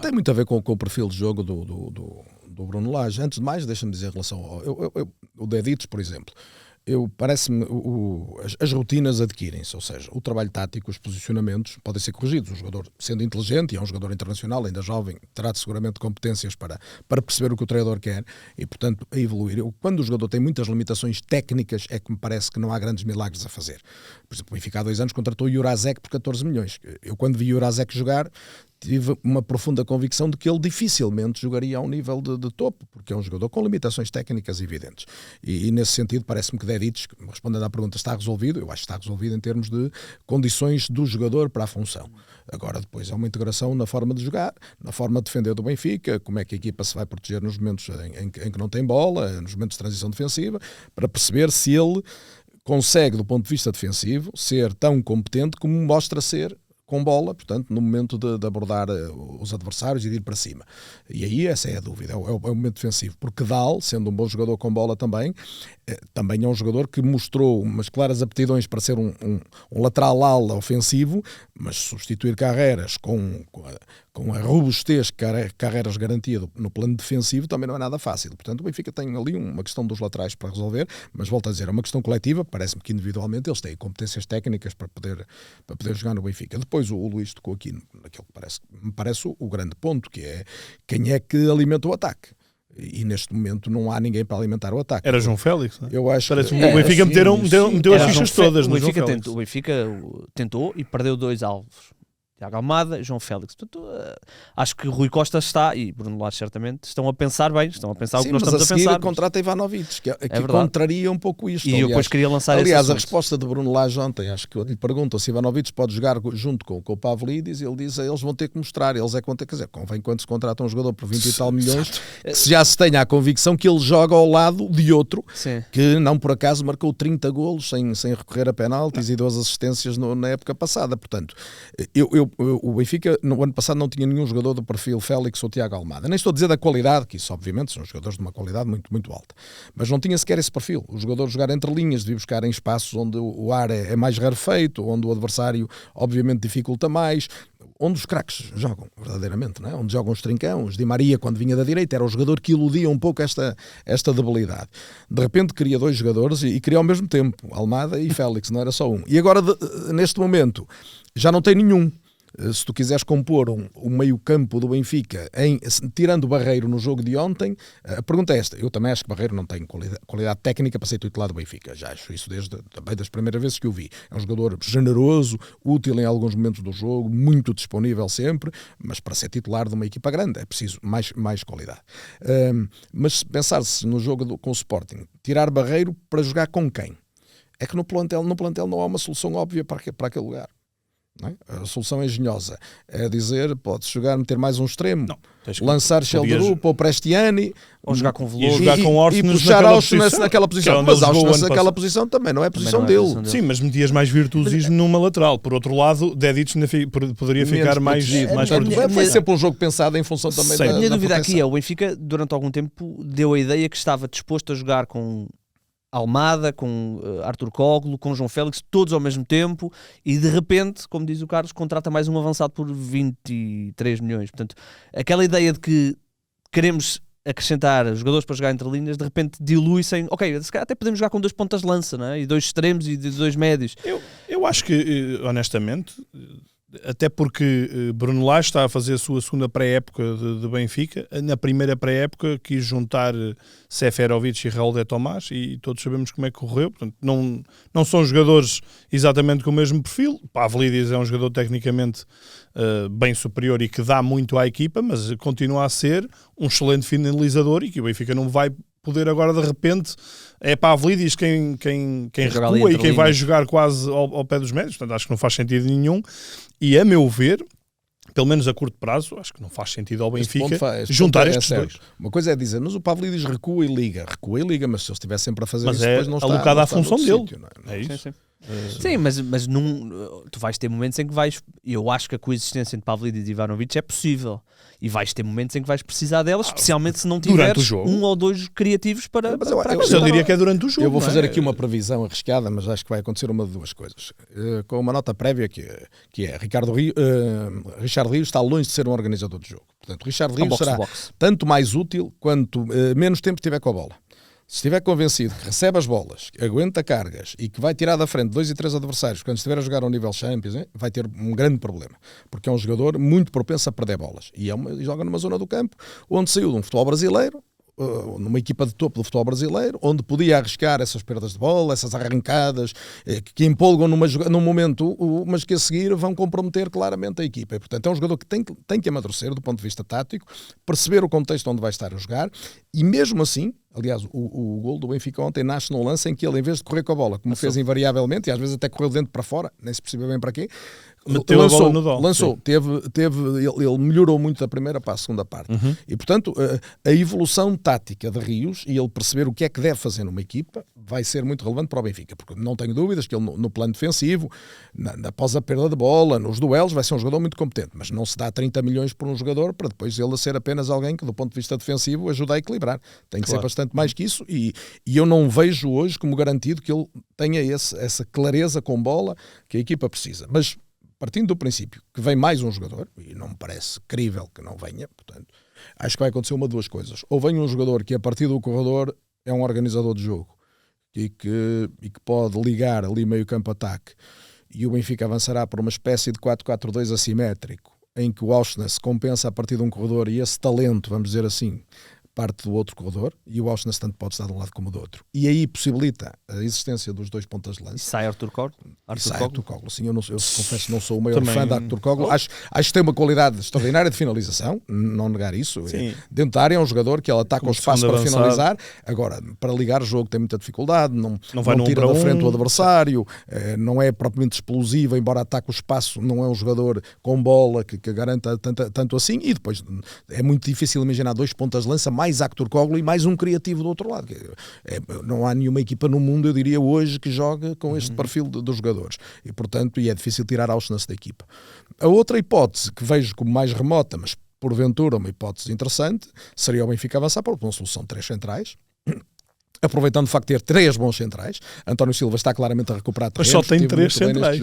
Speaker 2: Tem muito a ver com o perfil de jogo do Bruno Lage. Antes de mais, deixa-me dizer em relação ao o Dedić, por exemplo. Parece-me as rotinas adquirem-se, ou seja, o trabalho tático, os posicionamentos podem ser corrigidos. O jogador, sendo inteligente, e é um jogador internacional, ainda jovem, terá seguramente competências para perceber o que o treinador quer e, portanto, a evoluir. Quando o jogador tem muitas limitações técnicas, é que me parece que não há grandes milagres a fazer. Por exemplo, o Benfica há 2 anos contratou o Jurasek por 14 milhões. Eu, quando vi o Jurasek jogar, tive uma profunda convicção de que ele dificilmente jogaria a um nível de topo, porque é um jogador com limitações técnicas evidentes. E nesse sentido, parece-me que Dedić, respondendo à pergunta, está resolvido. Eu acho que está resolvido em termos de condições do jogador para a função. Agora, depois, há uma integração na forma de jogar, na forma de defender do Benfica, como é que a equipa se vai proteger nos momentos em que não tem bola, nos momentos de transição defensiva, para perceber se ele consegue, do ponto de vista defensivo, ser tão competente como mostra ser com bola, portanto, no momento de abordar os adversários e de ir para cima. E aí essa é a dúvida, é o momento defensivo. Porque Dal, sendo um bom jogador com bola também é um jogador que mostrou umas claras aptidões para ser um lateral ala ofensivo, mas substituir Carreras com a robustez que Carreras garantia no plano defensivo também não é nada fácil. Portanto, o Benfica tem ali uma questão dos laterais para resolver, mas volto a dizer, é uma questão coletiva. Parece-me que individualmente eles têm competências técnicas para poder jogar no Benfica. Depois o Luís tocou aqui naquilo que me parece o grande ponto, que é quem é que alimenta o ataque. E neste momento não há ninguém para alimentar o ataque.
Speaker 3: Era João Félix, não é?
Speaker 2: Eu acho
Speaker 3: que o Benfica meteu as fichas todas no João Félix.
Speaker 1: O Benfica tentou e perdeu 2 alvos. Tiago Almada e João Félix. Portanto, acho que o Rui Costa está, e Bruno Lage certamente, estão a pensar bem, estão a pensar o que nós estamos a pensar.
Speaker 2: Contrata Ivanovic, que contraria um pouco isto.
Speaker 1: E eu depois queria lançar esse
Speaker 2: Aliás,
Speaker 1: assunto.
Speaker 2: A resposta de Bruno Lage ontem, acho que eu lhe pergunto se Ivanovic pode jogar junto com o Pavlidis, e ele diz eles vão ter que mostrar, eles é que vão ter que dizer, convém quando se contrata um jogador por 20 e tal milhões, que já se tenha a convicção que ele joga ao lado de outro,
Speaker 1: sim,
Speaker 2: que não por acaso marcou 30 golos sem recorrer a penaltis e 2 assistências na época passada. Portanto, eu o Benfica no ano passado não tinha nenhum jogador do perfil Félix ou Tiago Almada. Nem estou a dizer da qualidade, que isso obviamente são jogadores de uma qualidade muito, muito alta, mas não tinha sequer esse perfil. O jogador jogar entre linhas, devia buscar em espaços onde o ar é mais rarefeito, onde o adversário obviamente dificulta mais, onde os craques jogam verdadeiramente, não é? Onde jogam os trincãos. Di Maria, quando vinha da direita, era o jogador que iludia um pouco esta debilidade. De repente queria 2 jogadores e queria ao mesmo tempo Almada e Félix, não era só um. E agora, neste momento, já não tem nenhum. Se tu quiseres compor um meio campo do Benfica tirando o Barreiro no jogo de ontem, a pergunta é esta. Eu também acho que Barreiro não tem qualidade técnica para ser titular do Benfica, já acho isso também das primeiras vezes que o vi. É um jogador generoso, útil em alguns momentos do jogo, muito disponível sempre, mas para ser titular de uma equipa grande é preciso mais qualidade. Mas se pensar-se no jogo com o Sporting, tirar Barreiro para jogar com quem? É que no plantel não há uma solução óbvia para aquele lugar. Não é? A solução engenhosa é dizer, podes meter mais um extremo, lançar Sheldrup ou Prestiani,
Speaker 1: ou jogar com Veloso
Speaker 3: e jogar com Orsnes,
Speaker 2: e puxar Auschwitz naquela posição. Mas Auschwitz naquela posição também não é a posição dele.
Speaker 3: Sim, mas metias mais virtuosismo numa lateral. Por outro lado, Dedic poderia ficar mais protegido.
Speaker 2: Foi sempre um jogo pensado em função também da
Speaker 1: minha dúvida aqui é, o Benfica durante algum tempo deu a ideia que estava disposto a jogar com Almada, com Arthur Koglu, com João Félix, todos ao mesmo tempo, e de repente, como diz o Carlos, contrata mais um avançado por 23 milhões. Portanto, aquela ideia de que queremos acrescentar jogadores para jogar entre linhas, de repente dilui-se em, ok, se calhar até podemos jogar com 2 pontas de lança, não é? E 2 extremos e 2 médios.
Speaker 3: Eu acho que, honestamente, até porque Bruno Lage está a fazer a sua segunda pré-época de Benfica. Na primeira pré-época quis juntar Seferovic e Raul de Tomás e todos sabemos como é que correu. Portanto, não são jogadores exatamente com o mesmo perfil. Pavlidis é um jogador tecnicamente bem superior e que dá muito à equipa, mas continua a ser um excelente finalizador e que o Benfica não vai poder agora de repente é Pavlidis quem recua e quem vai jogar quase ao pé dos médios. Portanto, acho que não faz sentido nenhum. E a meu ver, pelo menos a curto prazo, acho que não faz sentido ao Benfica juntar estes dois.
Speaker 2: Uma coisa é dizer, mas o Pavlidis recua e liga, mas se ele estiver sempre a fazer
Speaker 3: mas
Speaker 2: isso, depois não está
Speaker 3: alocado à função dele.
Speaker 2: Sítio, não é?
Speaker 3: É isso.
Speaker 1: Sim. Sim, mas tu vais ter momentos em que eu acho que a coexistência entre Pavlidis e Ivanovic é possível, e vais ter momentos em que vais precisar delas, especialmente se não tiveres um ou 2 criativos para
Speaker 3: mas eu diria que é durante o jogo.
Speaker 2: Eu vou fazer aqui uma previsão arriscada, mas acho que vai acontecer uma de 2 coisas, com uma nota prévia que é Richard Rios está longe de ser um organizador de jogo. Portanto, Richard Rios será tanto mais útil quanto menos tempo tiver com a bola. Se estiver convencido que recebe as bolas, que aguenta cargas e que vai tirar da frente 2 e 3 adversários quando estiver a jogar ao nível Champions, vai ter um grande problema. Porque é um jogador muito propenso a perder bolas. E joga numa zona do campo onde saiu de um futebol brasileiro, numa equipa de topo do futebol brasileiro, onde podia arriscar essas perdas de bola, essas arrancadas, que empolgam num momento, mas que a seguir vão comprometer claramente a equipa. E, portanto, é um jogador que tem que amadurecer do ponto de vista tático, perceber o contexto onde vai estar a jogar, e mesmo assim, aliás, o gol do Benfica ontem nasce num lance em que ele, em vez de correr com a bola, como fez invariavelmente, e às vezes até correu de dentro para fora, nem se percebeu bem para quê,
Speaker 3: meteu a bola no dó.
Speaker 2: Lançou, ele melhorou muito da primeira para a segunda parte. E, portanto, a evolução tática de Rios e ele perceber o que é que deve fazer numa equipa vai ser muito relevante para o Benfica, porque não tenho dúvidas que ele no plano defensivo, após a perda de bola, nos duelos, vai ser um jogador muito competente, mas não se dá 30 milhões por um jogador para depois ele ser apenas alguém que, do ponto de vista defensivo, ajuda a equilibrar. Tem que ser bastante mais que isso, e eu não vejo hoje como garantido que ele tenha essa clareza com bola que a equipa precisa. Mas partindo do princípio que vem mais um jogador, e não me parece crível que não venha, portanto, acho que vai acontecer uma de 2 coisas. Ou vem um jogador que a partir do corredor é um organizador de jogo e que pode ligar ali meio campo ataque, e o Benfica avançará por uma espécie de 4-4-2 assimétrico, em que o Auschwitz compensa a partir de um corredor e esse talento, vamos dizer assim, parte do outro corredor, e o Auschwitz tanto pode estar de um lado como do outro. E aí possibilita a existência dos 2 pontas de lança.
Speaker 1: E sai Arthur Koglu?
Speaker 2: Arthur Koglu. Sim, eu confesso que não sou o maior fã de Arthur Koglu. Acho que tem uma qualidade extraordinária de finalização, não negar isso. Dentro da área é um jogador que ele ataca o espaço para finalizar. Agora, para ligar o jogo tem muita dificuldade, não tira da frente o adversário, não é propriamente explosivo, embora ataque o espaço, não é um jogador com bola que garanta tanto assim, e depois é muito difícil imaginar 2 pontas de lança mais Aktürkoğlu e mais um criativo do outro lado. Não há nenhuma equipa no mundo, eu diria, hoje que joga com este perfil dos jogadores. E, portanto, é difícil tirar Auschwitz da equipa. A outra hipótese que vejo como mais remota, mas porventura uma hipótese interessante, seria o Benfica avançar para uma solução de 3 centrais, aproveitando o facto de ter 3 bons centrais. António Silva está claramente a recuperar terrenos.
Speaker 3: Mas só tem 3 centrais.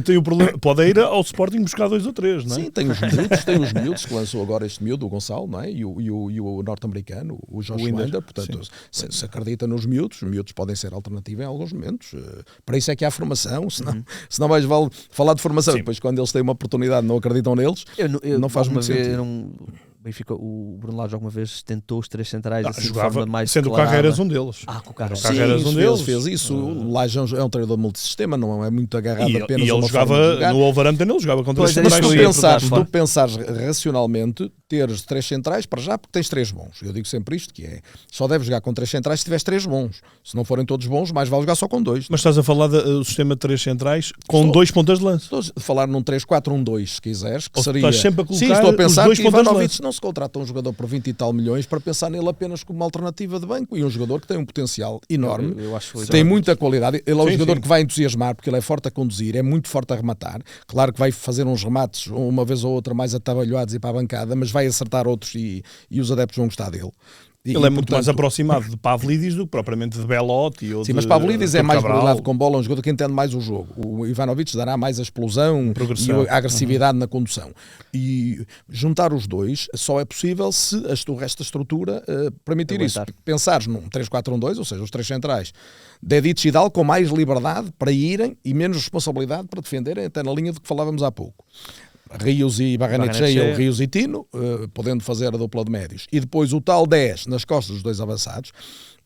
Speaker 3: Tem o problema. Pode ir ao Sporting buscar 2 ou 3, não é?
Speaker 2: Sim, tem os miúdos que lançou agora este miúdo, o Gonçalo, não é? E o norte-americano, o Josh Winder. Portanto, se acredita nos miúdos, os miúdos podem ser alternativa em alguns momentos. Para isso é que há formação, senão vais falar de formação. Depois, quando eles têm uma oportunidade, não acreditam neles, não faz muito sentido.
Speaker 1: Benfica, o Bruno Lage alguma vez tentou os 3 centrais assim
Speaker 3: jogava,
Speaker 1: de forma mais
Speaker 3: sendo o Carreiras um deles.
Speaker 1: Com o Carreiras.
Speaker 2: Sim, fez isso. O Lage é um treinador multissistema, não é muito agarrado apenas a uma
Speaker 3: forma de jogar. No Wolverhampton ele jogava contra 3
Speaker 2: centrais. Mas tu pensares racionalmente, teres 3 centrais para já, porque tens 3 bons. Eu digo sempre isto, que é, só deves jogar com 3 centrais se tiveres 3 bons. Se não forem todos bons, mais vale jogar só com 2.
Speaker 3: Mas estás a falar do sistema de 3 centrais com 2 pontas de lança.
Speaker 2: Estou a falar num 3-4-1-2, se quiseres, que seria...
Speaker 3: Estás sempre a colocar.
Speaker 2: Sim, estou a pensar
Speaker 3: que
Speaker 2: Ivanovic não se contrata um jogador por 20 e tal milhões para pensar nele apenas como uma alternativa de banco, e um jogador que tem um potencial enorme,
Speaker 1: eu acho que
Speaker 2: tem muita qualidade. Ele é um jogador que vai entusiasmar porque ele é forte a conduzir, é muito forte a rematar. Claro que vai fazer uns remates uma vez ou outra mais atabalhoados e para a bancada, mas vai acertar outros e os adeptos vão gostar dele.
Speaker 3: Ele é muito mais aproximado de Pavlidis do que propriamente de Belotti.
Speaker 2: Sim, mas Pavlidis é mais brilhado com bola, um jogador que entende mais o jogo. O Ivanovic dará mais a explosão e a agressividade na condução. E juntar os dois só é possível se o resto da estrutura permitir isso. Pensares num 3-4-1-2, ou seja, os 3 centrais, Dedić e Dal com mais liberdade para irem e menos responsabilidade para defenderem, até na linha do que falávamos há pouco. Rios e Barrenetxea ou Rios e Tino, podendo fazer a dupla de médios. E depois o tal 10 nas costas dos 2 avançados,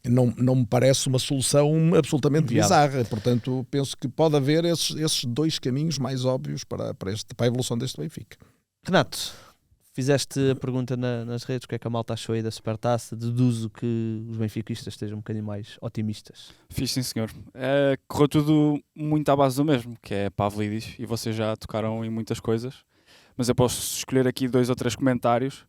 Speaker 2: não me parece uma solução absolutamente bizarra. Portanto, penso que pode haver esses 2 caminhos mais óbvios para a evolução deste Benfica.
Speaker 1: Renato, fizeste a pergunta nas redes, o que é que a malta achou aí da Supertaça? Deduzo que os benfiquistas estejam um bocadinho mais otimistas.
Speaker 4: Fiz, sim senhor. Correu tudo muito à base do mesmo, que é Pavlidis, e vocês já tocaram em muitas coisas. Mas eu posso escolher aqui 2 ou 3 comentários.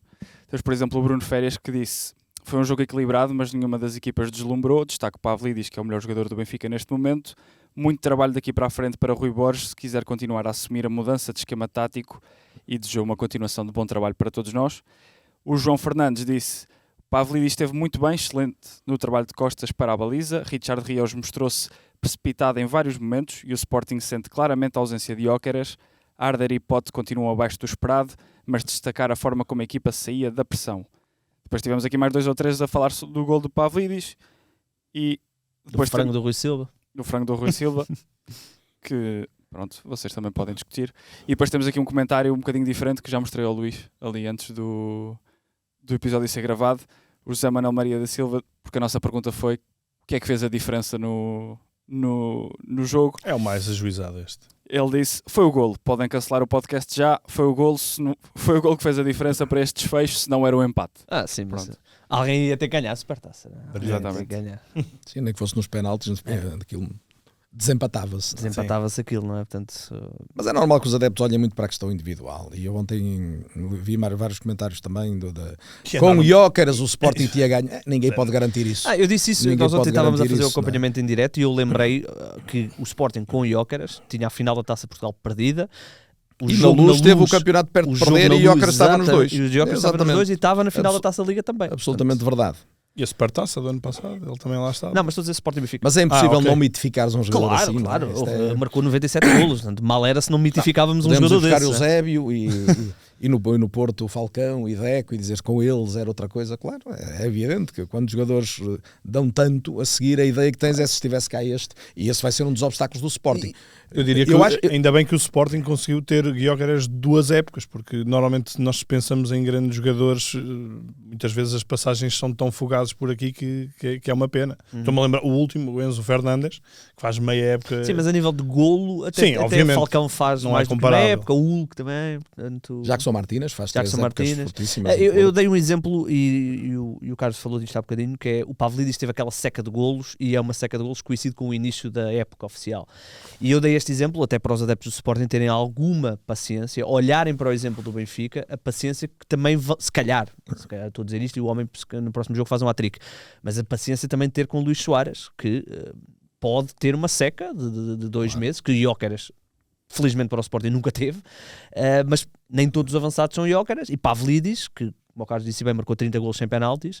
Speaker 4: Temos, por exemplo, o Bruno Férias, que disse: foi um jogo equilibrado, mas nenhuma das equipas deslumbrou. Destaco Pavlidis, que é o melhor jogador do Benfica neste momento. Muito trabalho daqui para a frente para Rui Borges, se quiser continuar a assumir a mudança de esquema tático, e desejou uma continuação de bom trabalho para todos nós. O João Fernandes disse: Pavlidis esteve muito bem, excelente no trabalho de costas para a baliza. Richard Rios mostrou-se precipitado em vários momentos e o Sporting sente claramente a ausência de Gyökeres. Arder e Pote continuam abaixo do esperado, mas destacar a forma como a equipa saía da pressão. Depois tivemos aqui mais 2 ou 3 a falar do gol do Pavlidis e depois
Speaker 1: do frango do Rui Silva.
Speaker 4: Do frango do Rui Silva, que pronto, vocês também podem discutir. E depois temos aqui um comentário um bocadinho diferente que já mostrei ao Luís ali antes do episódio ser gravado. O José Manuel Maria da Silva, porque a nossa pergunta foi: o que é que fez a diferença no jogo?
Speaker 3: É o mais ajuizado este.
Speaker 4: Ele disse: foi o golo, podem cancelar o podcast já, foi o golo que fez a diferença para este desfecho, se não era o empate.
Speaker 1: Sim, mas alguém ia ter que ganhar a Supertaça.
Speaker 4: Exatamente.
Speaker 2: Sim, nem que fosse nos penaltis, daquilo desempatava-se.
Speaker 1: Desempatava-se aquilo, não é? Portanto,
Speaker 2: mas é normal que os adeptos olhem muito para a questão individual. E eu ontem vi vários comentários também com o Gyökeres o Sporting tinha ganho. Ninguém pode garantir isso.
Speaker 1: Eu disse isso, nós ontem estávamos a fazer o acompanhamento em direto e eu lembrei que o Sporting com o Gyökeres tinha a final da Taça Portugal perdida.
Speaker 2: E na Luz teve o campeonato perto de perder e o Gyökeres estava nos dois.
Speaker 1: E o Gyökeres estava nos dois e estava na final da Taça Liga também.
Speaker 2: Absolutamente verdade.
Speaker 3: E a Supertaça do ano passado, ele também lá estava.
Speaker 1: Não, mas estou a dizer Sporting Benfica.
Speaker 2: Mas é impossível não mitificares um jogador assim.
Speaker 1: Claro, marcou 97 golos. Mal era se não mitificávamos um jogador desse.
Speaker 2: Podemos buscar o Eusébio e no Porto o Falcão e Deco e dizer com eles era outra coisa. Claro, é evidente que quando os jogadores dão tanto, a seguir a ideia que tens é se estivesse cá este, e esse vai ser um dos obstáculos do Sporting.
Speaker 3: Eu diria que ainda bem que o Sporting conseguiu ter Gyökeres 2 épocas, porque normalmente nós pensamos em grandes jogadores, muitas vezes as passagens são tão fugazes por aqui que é uma pena. Estou-me a lembrar, o último, o Enzo Fernandes, que faz meia época...
Speaker 1: Sim, mas a nível de golo, até o Falcão faz
Speaker 3: não
Speaker 1: mais
Speaker 3: é
Speaker 1: do que meia época, o Hulk também. Portanto...
Speaker 2: Já que Jackson Martínez faz 3 épocas fortíssimas.
Speaker 1: Eu dei um exemplo e o Carlos falou disto há bocadinho, que é o Pavlidis teve aquela seca de golos e é uma seca de golos que coincide com o início da época oficial. E eu dei este exemplo até para os adeptos do Sporting terem alguma paciência, olharem para o exemplo do Benfica, a paciência que também, se calhar estou a dizer isto e o homem no próximo jogo faz um hat-trick, mas a paciência também de ter com o Luís Soares, que pode ter uma seca de 2 meses, que Gyökeres felizmente para o Sporting nunca teve, mas nem todos os avançados são Gyökeres, e Pavlidis, que como o Carlos disse bem, marcou 30 golos sem penaltis,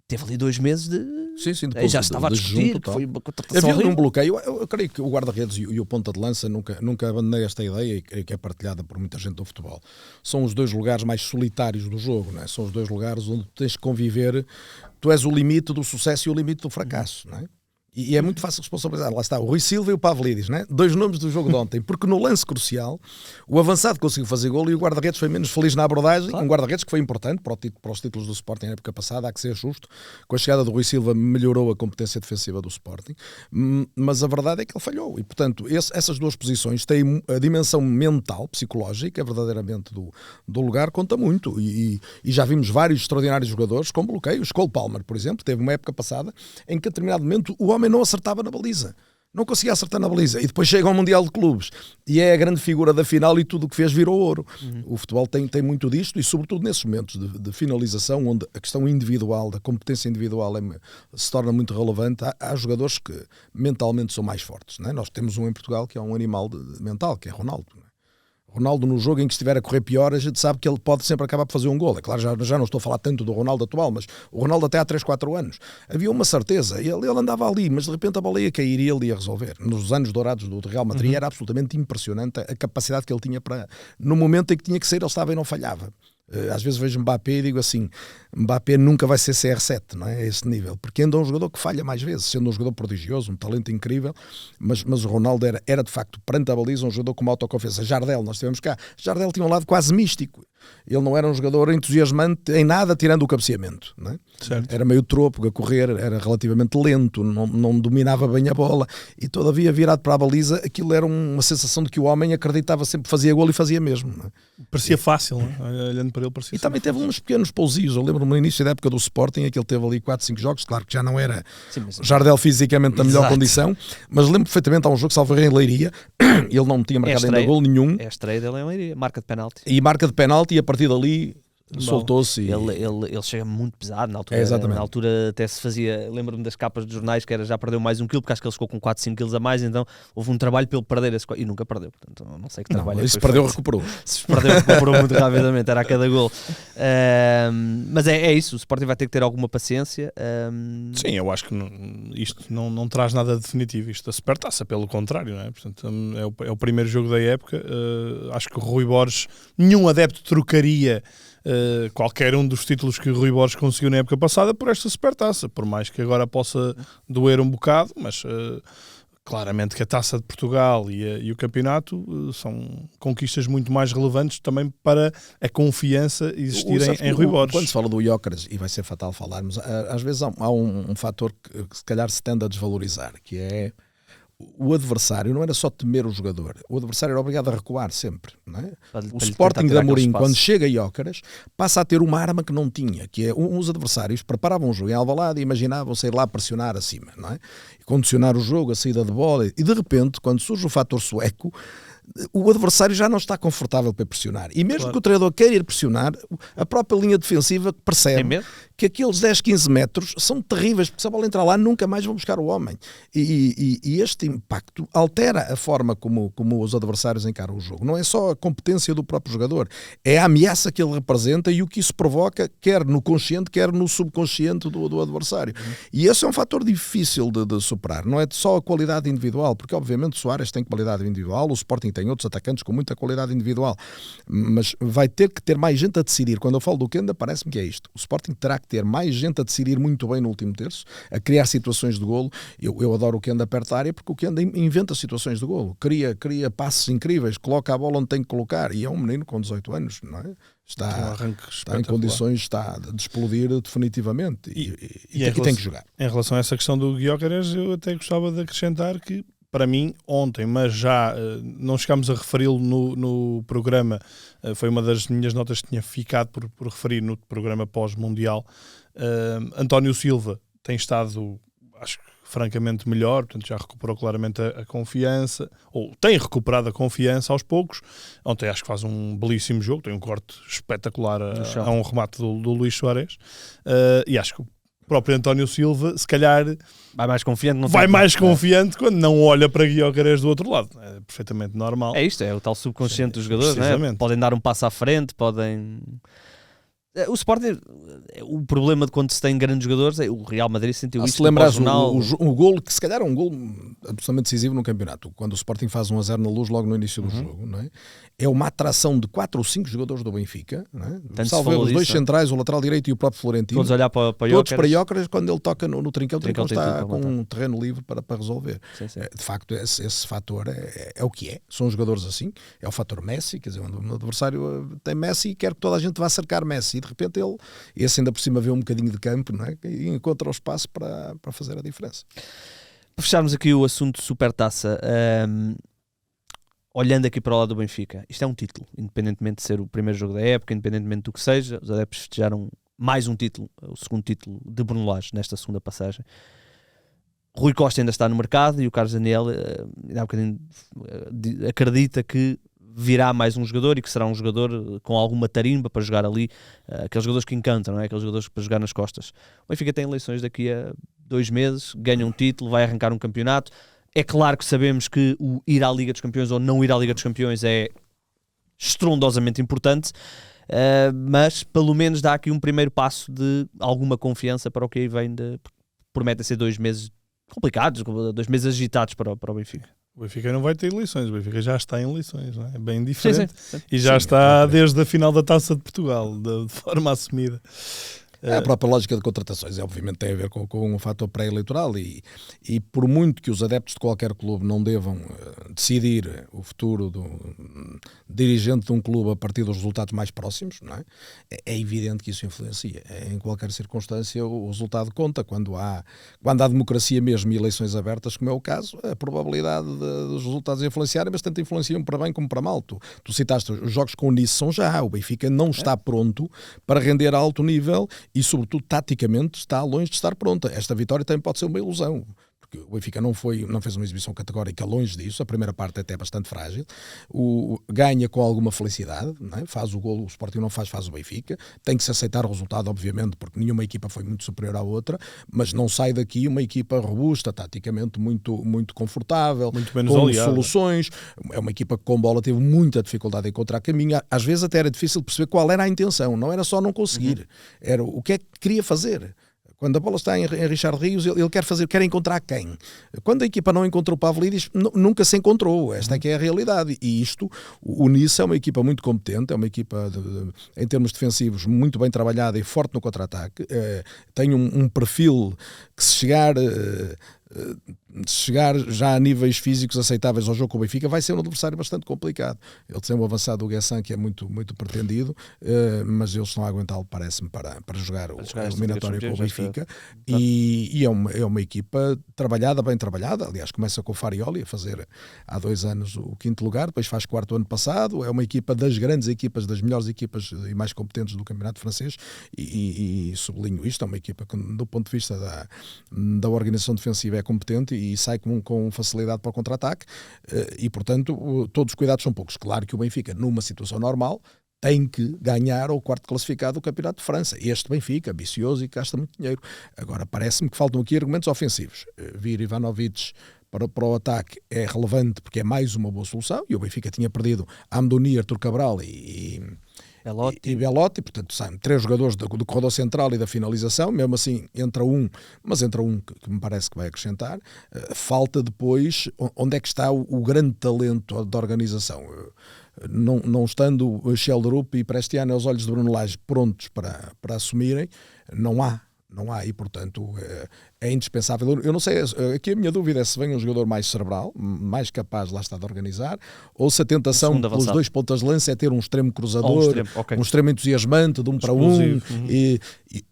Speaker 1: teve ali 2 meses de...
Speaker 2: Sim,
Speaker 1: já estava a discutir, que foi uma contratação
Speaker 2: havia um bloqueio. Eu creio que o guarda-redes e o ponta de lança nunca abandonei esta ideia, e que é partilhada por muita gente do futebol. São os 2 lugares mais solitários do jogo, não é? São os 2 lugares onde tens de conviver, tu és o limite do sucesso e o limite do fracasso, não é? E é muito fácil responsabilizar. Lá está, o Rui Silva e o Pavlidis, né? 2 nomes do jogo de ontem, porque no lance crucial o avançado conseguiu fazer golo e o guarda-redes foi menos feliz na abordagem. Claro. Um guarda-redes que foi importante para os títulos do Sporting na época passada, há que ser justo. Com a chegada do Rui Silva melhorou a competência defensiva do Sporting, mas a verdade é que ele falhou. E portanto, essas 2 posições têm a dimensão mental, psicológica, verdadeiramente do lugar, conta muito. E já vimos vários extraordinários jogadores com bloqueios. Cole Palmer, por exemplo, teve uma época passada em que a determinado momento o homem não acertava na baliza, não conseguia acertar na baliza, e depois chega ao Mundial de Clubes e é a grande figura da final e tudo o que fez virou ouro. O futebol tem muito disto, e sobretudo nesses momentos de finalização, onde a questão individual, da competência individual se torna muito relevante. Há jogadores que mentalmente são mais fortes, não é? Nós temos um em Portugal que é um animal mental, que é Ronaldo, não é? Ronaldo, no jogo em que estiver a correr pior, a gente sabe que ele pode sempre acabar por fazer um gol. É claro, já não estou a falar tanto do Ronaldo atual, mas o Ronaldo até há 3, 4 anos. Havia uma certeza, ele andava ali, mas de repente a bola ia cair e ele ia resolver. Nos anos dourados do Real Madrid era absolutamente impressionante a capacidade que ele tinha para... No momento em que tinha que ser, ele estava e não falhava. Às vezes vejo Mbappé e digo assim, Mbappé nunca vai ser CR7, não é? A esse nível, porque ainda é um jogador que falha mais vezes, sendo um jogador prodigioso, um talento incrível, mas o Ronaldo era de facto, perante a baliza, um jogador com uma autoconfiança. Jardel, nós tivemos cá, Jardel tinha um lado quase místico, ele não era um jogador entusiasmante em nada, tirando o cabeceamento, não é? Era meio trôpego a correr, era relativamente lento, não dominava bem a bola, e todavia virado para a baliza, aquilo era uma sensação de que o homem acreditava sempre que fazia golo e fazia mesmo, não é?
Speaker 3: Parecia fácil, não é? Olhando para ele parecia.
Speaker 2: E também teve uns pequenos pousios. Eu lembro-me no início da época do Sporting, em que ele teve ali 4, 5 jogos, claro que já não era Jardel fisicamente na melhor condição, mas lembro perfeitamente, há um jogo que salvo em Leiria, ele não tinha marcado ainda gol nenhum.
Speaker 1: É a estreia dele em Leiria, marca de penalti.
Speaker 2: E marca de penalti, e a partir dali soltou-se.
Speaker 1: Ele chega muito pesado na altura. Na altura até se fazia, lembro-me das capas de jornais que era já perdeu mais 1 quilo, porque acho que ele ficou com 4, 5 quilos a mais, então houve um trabalho para ele perder esse, e nunca perdeu, portanto não sei que trabalho.
Speaker 2: Se perdeu, recuperou.
Speaker 1: Se perdeu, recuperou muito rapidamente, era a cada gol. Mas é isso, o Sporting vai ter que ter alguma paciência.
Speaker 3: Sim, eu acho que isto não traz nada definitivo, isto a supertaça, pelo contrário, não é? Portanto, é o primeiro jogo da época. Acho que o Rui Borges, nenhum adepto trocaria qualquer um dos títulos que o Rui Borges conseguiu na época passada por esta supertaça, por mais que agora possa doer um bocado, mas claramente que a Taça de Portugal e o campeonato são conquistas muito mais relevantes também para a confiança existirem em Rui Borges.
Speaker 2: Quando se fala do Gyökeres, e vai ser fatal falarmos, às vezes há um fator que se calhar se tende a desvalorizar, que é o adversário. Não era só temer o jogador, o adversário era obrigado a recuar sempre, não é? O Sporting de Amorim, quando chega a Gyökeres, passa a ter uma arma que não tinha, que é os adversários preparavam o jogo em Alvalade e imaginavam sair lá pressionar acima, não é? E condicionar o jogo, a saída de bola, e de repente, quando surge o fator sueco, o adversário já não está confortável para pressionar, e mesmo que o treinador queira ir pressionar, a própria linha defensiva percebe que aqueles 10, 15 metros são terríveis, porque se a bola entrar lá nunca mais vão buscar o homem, e este impacto altera a forma como os adversários encaram o jogo. Não é só a competência do próprio jogador, é a ameaça que ele representa e o que isso provoca, quer no consciente, quer no subconsciente do adversário. E esse é um fator difícil de superar. Não é só a qualidade individual, porque obviamente o Soares tem qualidade individual, o Sporting tem outros atacantes com muita qualidade individual, mas vai ter que ter mais gente a decidir. Quando eu falo do Kenda, parece-me que é isto. O Sporting terá que ter mais gente a decidir muito bem no último terço, a criar situações de golo. Eu adoro o Kenda perto da área, porque o Kenda inventa situações de golo, cria passes incríveis, coloca a bola onde tem que colocar, e é um menino com 18 anos, não é? Está em condições de explodir definitivamente, e tem que jogar.
Speaker 3: Em relação a essa questão do Gyökeres, eu até gostava de acrescentar que para mim, ontem, mas já não chegámos a referi-lo no programa, foi uma das minhas notas que tinha ficado por referir no programa pós-mundial. António Silva tem estado, acho que francamente melhor, portanto já recuperou claramente a confiança, ou tem recuperado a confiança aos poucos. Ontem acho que faz um belíssimo jogo, tem um corte espetacular a um remate do Luís Soares, e acho que o próprio António Silva, se calhar,
Speaker 1: vai mais confiante,
Speaker 3: confiante quando não olha para Guiocares do outro lado. É perfeitamente normal.
Speaker 1: É isto, é o tal subconsciente dos jogadores, não é? Podem dar um passo à frente, podem... O Sporting, o problema de quando se tem grandes jogadores, o Real Madrid sentiu isso.
Speaker 2: Se lembrares o gol, que se calhar é um gol absolutamente decisivo no campeonato, quando o Sporting faz 1-0 na Luz logo no início do jogo, não é? É uma atração de 4 ou 5 jogadores do Benfica, não é? Salvo os dois centrais, o lateral direito e o próprio Florentino.
Speaker 1: Todos olhar para
Speaker 2: Jóqueres quando ele toca no trincão, o trincão está com um terreno livre para resolver.
Speaker 1: Sim.
Speaker 2: De facto, esse fator é o que é. São jogadores assim, é o fator Messi, quer dizer, um adversário tem Messi e quer que toda a gente vá cercar Messi. De repente esse ainda por cima vê um bocadinho de campo, não é? E encontra o espaço para fazer a diferença.
Speaker 1: Para fecharmos aqui o assunto Supertaça, olhando aqui para o lado do Benfica, isto é um título, independentemente de ser o primeiro jogo da época, independentemente do que seja, os adeptos festejaram mais um título, o segundo título de Bruno Lage nesta segunda passagem. Rui Costa ainda está no mercado e o Carlos Daniel há um bocadinho acredita que virá mais um jogador e que será um jogador com alguma tarimba para jogar ali, aqueles jogadores que encantam, não é? Aqueles jogadores para jogar nas costas. O Benfica tem eleições daqui a 2 meses, ganha um título, vai arrancar um campeonato. É claro que sabemos que o ir à Liga dos Campeões ou não ir à Liga dos Campeões é estrondosamente importante, mas pelo menos dá aqui um primeiro passo de alguma confiança para o que aí vem, promete ser 2 meses complicados, 2 meses agitados para o Benfica.
Speaker 3: O Benfica não vai ter eleições, o Benfica já está em eleições, não é? É bem diferente.
Speaker 1: Sim.
Speaker 3: E já está desde a final da Taça de Portugal, de forma assumida.
Speaker 2: A própria lógica de contratações, obviamente, tem a ver com um fator pré-eleitoral e por muito que os adeptos de qualquer clube não devam decidir o futuro do dirigente de um clube a partir dos resultados mais próximos, não é? É evidente que isso influencia. Em qualquer circunstância, o resultado conta. Quando há democracia mesmo e eleições abertas, como é o caso, a probabilidade dos resultados influenciarem, mas tanto influenciam para bem como para mal. Tu citaste, os jogos com o Nice são já. O Benfica não está pronto para render a alto nível e, sobretudo, taticamente, está longe de estar pronta. Esta vitória também pode ser uma ilusão, porque o Benfica não fez uma exibição categórica longe disso, a primeira parte até é bastante frágil, ganha com alguma felicidade, não é? Faz o golo, o Sporting não faz o Benfica, tem que se aceitar o resultado, obviamente, porque nenhuma equipa foi muito superior à outra, mas não sai daqui uma equipa robusta, taticamente muito, muito confortável,
Speaker 3: muito menos
Speaker 2: com
Speaker 3: aliado.
Speaker 2: Soluções, é uma equipa que com bola teve muita dificuldade em encontrar caminho, às vezes até era difícil perceber qual era a intenção, não era só não conseguir, era o que é que queria fazer. Quando a bola está em Richard Rios, ele quer encontrar quem? Quando a equipa não encontrou o Pavlidis, nunca se encontrou. Esta é que é a realidade. E isto, o Nice é uma equipa muito competente, é uma equipa, em termos defensivos, muito bem trabalhada e forte no contra-ataque. Tem um perfil que, se chegar já a níveis físicos aceitáveis ao jogo com o Benfica, vai ser um adversário bastante complicado. Ele tem um avançado, o Guessan, que é muito, muito pretendido, mas eles estão a aguentá-lo, parece-me, para jogar o eliminatório com o Benfica. E é uma equipa bem trabalhada. Aliás, começa com o Farioli a fazer há 2 anos o 5º lugar, depois faz 4º ano passado. É uma equipa das grandes equipas, das melhores equipas e mais competentes do campeonato francês, e sublinho isto, é uma equipa que, do ponto de vista da organização defensiva, é competente e sai com facilidade para o contra-ataque, e portanto todos os cuidados são poucos. Claro que o Benfica, numa situação normal, tem que ganhar o 4º classificado do Campeonato de França. Este Benfica, ambicioso e gasta muito dinheiro. Agora, parece-me que faltam aqui argumentos ofensivos. Vir Ivanovic para o ataque é relevante porque é mais uma boa solução, e o Benfica tinha perdido Amdouni, Artur Cabral e Belotti, portanto saem 3 jogadores do corredor central e da finalização. Mesmo assim entra um que me parece que vai acrescentar. Falta depois onde é que está o grande talento da organização. Não estando Sheldrup e Prestiano aos olhos de Bruno Lage prontos para assumirem, não há, e portanto é indispensável. Eu não sei, aqui a minha dúvida é se vem um jogador mais cerebral, mais capaz, lá está, de organizar, ou se a tentação pelos 2 pontas de lança é ter um extremo cruzador, um extremo entusiasmante, de 1 para 1, e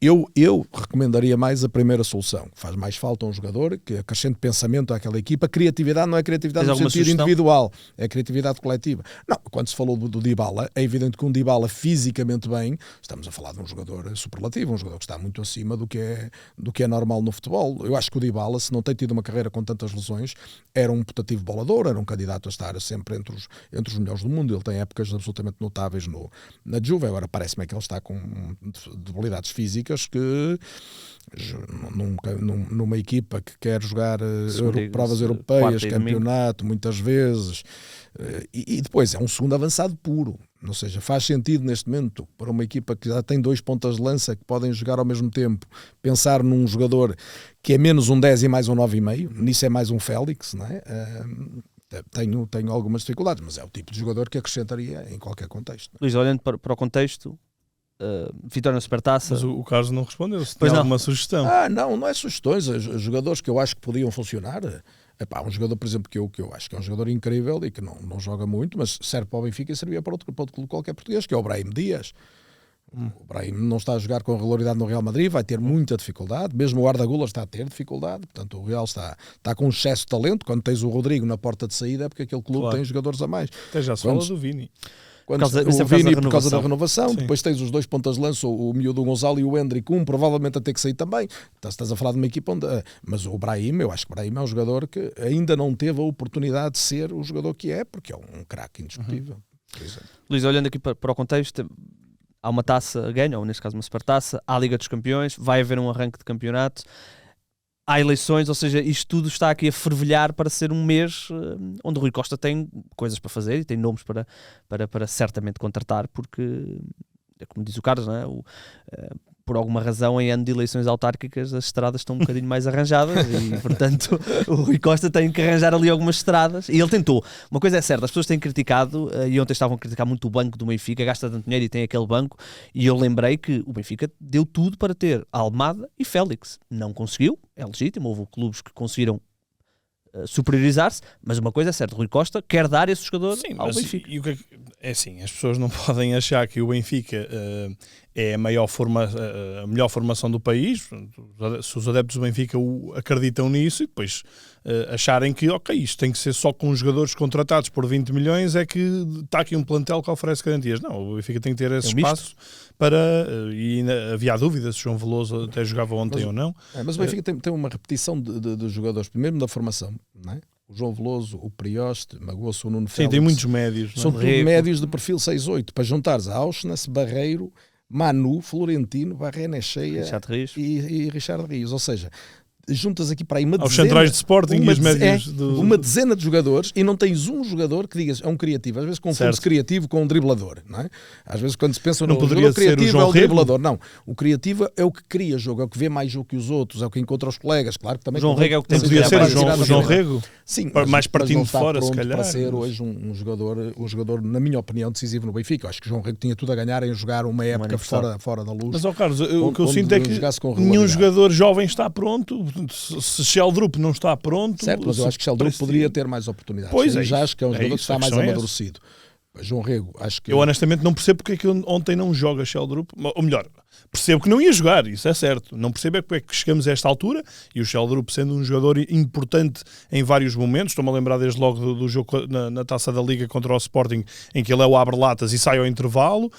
Speaker 2: Eu recomendaria mais a primeira solução. Faz mais falta um jogador que acrescente pensamento àquela equipa. Criatividade não é criatividade no sentido individual, é criatividade coletiva. Não, quando se falou do Dybala, é evidente que um Dybala fisicamente bem, estamos a falar de um jogador superlativo, um jogador que está muito acima do que é normal no futebol. Eu acho que o Dybala, se não tem tido uma carreira com tantas lesões, era um putativo bolador, era um candidato a estar sempre entre os melhores do mundo. Ele tem épocas absolutamente notáveis na Juve. Agora parece-me que ele está com debilidades físicas que numa equipa que quer jogar provas europeias, campeonato, muitas vezes, e depois é um segundo avançado puro. Ou seja, faz sentido neste momento para uma equipa que já tem 2 pontas de lança que podem jogar ao mesmo tempo, pensar num jogador que é menos um 10 e mais um 9,5, nisso é mais um Félix, não é? Tenho algumas dificuldades, mas é o tipo de jogador que acrescentaria em qualquer contexto.
Speaker 1: Luís, olhando para o contexto, vitória na Supertaça.
Speaker 3: Mas o Carlos não respondeu, se tem alguma sugestão.
Speaker 2: Não é sugestões, jogadores que eu acho que podiam funcionar. Um jogador, por exemplo, que eu acho que é um jogador incrível e que não joga muito, mas serve para o Benfica e servia para outro clube qualquer português, que é o Brahim Dias. O Brahim não está a jogar com regularidade no Real Madrid, vai ter muita dificuldade, mesmo o Arda Güler está a ter dificuldade, portanto o Real está com um excesso de talento. Quando tens o Rodrigo na porta de saída é porque aquele clube tem jogadores a mais.
Speaker 3: Até já se fala do Vini.
Speaker 2: O Vini por causa da renovação. Sim. Depois tens os 2 pontas de lança, o miúdo Gonçalo e o Hendrick, provavelmente a ter que sair também. Estás a falar de uma equipa onde... Mas o Brahim, eu acho que o Brahim é um jogador que ainda não teve a oportunidade de ser o jogador que é, porque é um craque indiscutível.
Speaker 1: Luís, olhando aqui para o contexto, há uma taça a ganho, ou neste caso uma Supertaça, há a Liga dos Campeões, vai haver um arranque de campeonato, há eleições, ou seja, isto tudo está aqui a fervilhar para ser um mês onde o Rui Costa tem coisas para fazer e tem nomes para certamente contratar, porque, como diz o Carlos, não é? Por alguma razão, em ano de eleições autárquicas, as estradas estão um bocadinho mais arranjadas e, portanto, o Rui Costa tem que arranjar ali algumas estradas. E ele tentou. Uma coisa é certa, as pessoas têm criticado, e ontem estavam a criticar muito o banco do Benfica, gasta tanto dinheiro e tem aquele banco, e eu lembrei que o Benfica deu tudo para ter Almada e Félix. Não conseguiu, é legítimo, houve clubes que conseguiram superiorizar-se, mas uma coisa é certa, o Rui Costa quer dar esse jogador ao Benfica.
Speaker 3: E o que é assim, as pessoas não podem achar que o Benfica é a melhor formação do país. Se os adeptos do Benfica acreditam nisso e depois acharem que, isto tem que ser só com jogadores contratados por 20 milhões, é que está aqui um plantel que oferece garantias. Não, o Benfica tem que ter esse espaço para... E havia dúvida se João Veloso até jogava ontem ou não.
Speaker 2: Mas o Benfica tem uma repetição de jogadores, primeiro da formação, não é? O João Veloso, o Prioste, magoou-se o Nuno Félix.
Speaker 3: Sim, tem muitos médios.
Speaker 2: São tudo médios de perfil 6-8, para juntares a Auschwitz, Barreiro, Manu, Florentino, Barrenecheia e Richard Rios. Ou seja, juntas aqui para aí uma dezena...
Speaker 3: Aos centrais de Sporting e os médios
Speaker 2: uma dezena de jogadores e não tens um jogador que digas é um criativo. Às vezes confunde-se criativo com um driblador, não é? Às vezes quando se pensa no jogador criativo é o driblador. Não, o criativo é o que cria jogo, é o que vê mais jogo que os outros, é o que encontra os colegas. Claro que também...
Speaker 1: João Rego é o que tem
Speaker 3: que podia ser o João Rego?
Speaker 2: Sim,
Speaker 3: mais partindo de fora, se calhar.
Speaker 2: Para ser hoje um jogador, na minha opinião, decisivo no Benfica. Eu acho que o João Rego tinha tudo a ganhar em jogar uma época fora da luz.
Speaker 3: Mas, Carlos, o que eu sinto é que nenhum jogador jovem está pronto. Se Sheldrup não está pronto...
Speaker 2: Certo, mas eu acho que Sheldrup poderia ter mais oportunidades.
Speaker 3: Pois é,
Speaker 2: já acho que é um jogador que está mais amadurecido. João Rego, acho que...
Speaker 3: Eu honestamente não percebo porque é que ontem não joga Sheldrup, ou melhor, percebo que não ia jogar, isso é certo. Não percebo é porque é que chegamos a esta altura, e o Sheldrup sendo um jogador importante em vários momentos, estou-me a lembrar desde logo do jogo na Taça da Liga contra o Sporting, em que ele é o abre-latas e sai ao intervalo,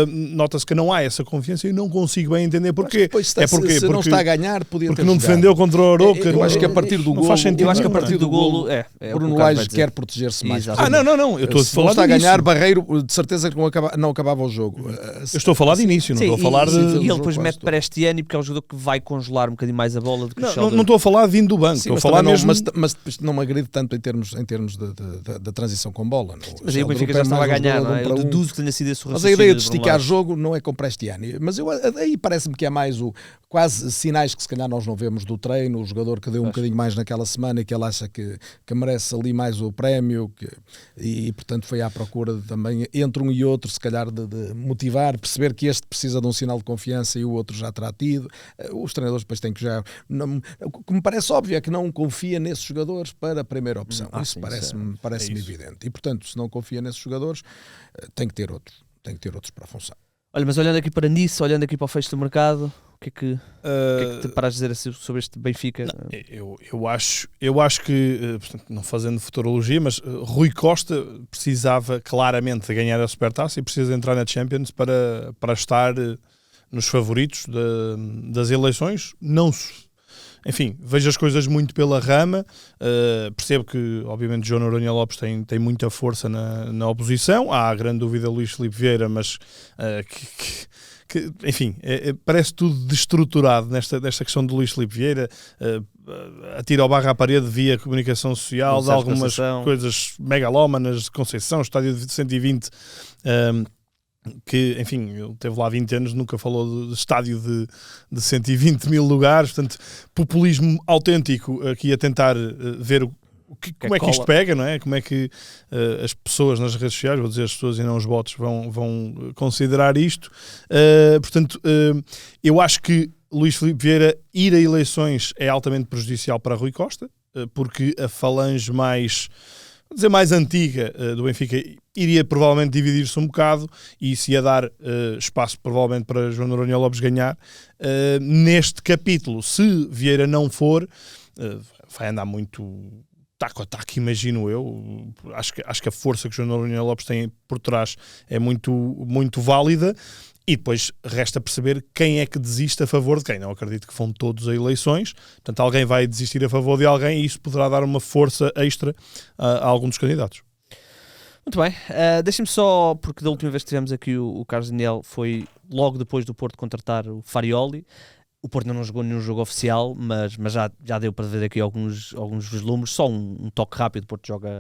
Speaker 3: nota-se que não há essa confiança e não consigo bem entender porquê.
Speaker 2: Se não está a ganhar, podia ter
Speaker 3: porque não defendeu contra o Aroca.
Speaker 2: Eu acho que a partir do golo...
Speaker 1: Eu acho que a partir do golo...
Speaker 2: Bruno Lage quer proteger-se mais.
Speaker 3: Não, eu estou a falar
Speaker 2: não está a ganhar, Barreiro, de certeza que não acabava o jogo.
Speaker 3: Eu estou a falar de início, não estou a falar de...
Speaker 1: E ele depois mete para este ano, porque é um jogador que vai congelar um bocadinho mais a bola do que o Sheldrup.
Speaker 3: Não estou a falar vindo do banco, estou a falar mesmo...
Speaker 2: Mas não me agride tanto em termos da transição com bola.
Speaker 1: Mas aí o Benfica já estava a ganhar, não é? Eu deduzo que tenha sido esse raciocínio.
Speaker 2: Mas a ideia de esticar jogo não é para este ano. Mas aí parece-me que é mais quase sinais que se calhar nós não vemos do treino, o jogador que deu um bocadinho mais naquela semana e que ele acha que merece ali mais o prémio e portanto foi à procura também entre um e outro, se calhar de motivar, perceber que este precisa de um sinal de confiança e o outro já terá tido. Os treinadores depois têm que já... O que me parece óbvio é que não confia nesses jogadores para a primeira opção. Isso parece-me evidente. E portanto, se não confia nesses jogadores, tem que ter outros para a função.
Speaker 1: Olha, mas olhando aqui para Nice, olhando aqui para o fecho do mercado, o que é que te paras a dizer sobre este Benfica?
Speaker 3: Eu acho que, portanto, não fazendo futurologia, mas Rui Costa precisava claramente de ganhar a Supertaça e precisa entrar na Champions para estar nos favoritos das eleições. Enfim, vejo as coisas muito pela rama, percebo que, obviamente, João Noronha Lopes tem muita força na oposição, há a grande dúvida Luís Filipe Vieira, mas enfim, parece tudo destruturado nesta questão de Luís Filipe Vieira, atira o barro à parede via comunicação social, de algumas coisas megalómanas de Conceição, estádio de 120, que, enfim, ele teve lá 20 anos, nunca falou de estádio de 120 mil lugares, portanto, populismo autêntico aqui a tentar ver como é que isto pega, não é? Como é que as pessoas nas redes sociais, vou dizer as pessoas e não os bots, vão considerar isto. Portanto, eu acho que Luís Filipe Vieira ir a eleições é altamente prejudicial para Rui Costa, porque a falange mais antiga do Benfica iria provavelmente dividir-se um bocado e isso ia dar espaço provavelmente para João Noronha Lopes ganhar. Neste capítulo, se Vieira não for, vai andar muito taco a taco, imagino eu. Acho que a força que João Noronha Lopes tem por trás é muito, muito válida. E depois resta perceber quem é que desiste a favor de quem. Não acredito que vão todos a eleições. Portanto, alguém vai desistir a favor de alguém e isso poderá dar uma força extra a algum dos candidatos.
Speaker 1: Muito bem. Deixem-me só, porque da última vez que tivemos aqui o Carlos Daniel foi logo depois do Porto contratar o Farioli. O Porto não jogou nenhum jogo oficial, mas já deu para ver aqui alguns vislumbres. Só um toque rápido. O Porto joga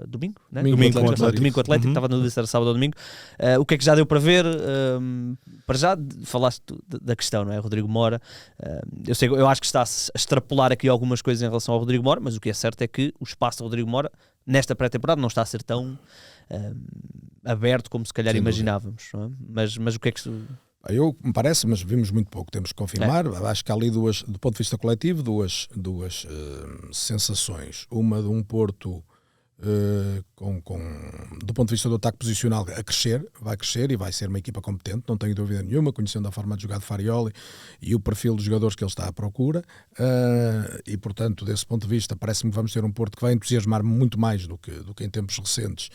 Speaker 1: domingo, né? Domingo com o Atlético. Estava no dúvida se era sábado ou domingo. O que é que já deu para ver? Para já, falaste da questão, não é? Rodrigo Mora. Eu acho que está a extrapolar aqui algumas coisas em relação ao Rodrigo Mora, mas o que é certo é que o espaço de Rodrigo Mora, nesta pré-temporada, não está a ser tão aberto como se calhar imaginávamos. Não é? Mas o que é que...
Speaker 2: Me parece, mas vimos muito pouco, temos que confirmar. Acho que há ali do ponto de vista coletivo, duas sensações. Uma de um Porto do ponto de vista do ataque posicional vai crescer e vai ser uma equipa competente, não tenho dúvida nenhuma, conhecendo a forma de jogar de Farioli e o perfil dos jogadores que ele está à procura, e portanto, desse ponto de vista, parece-me que vamos ter um Porto que vai entusiasmar muito mais do que em tempos recentes,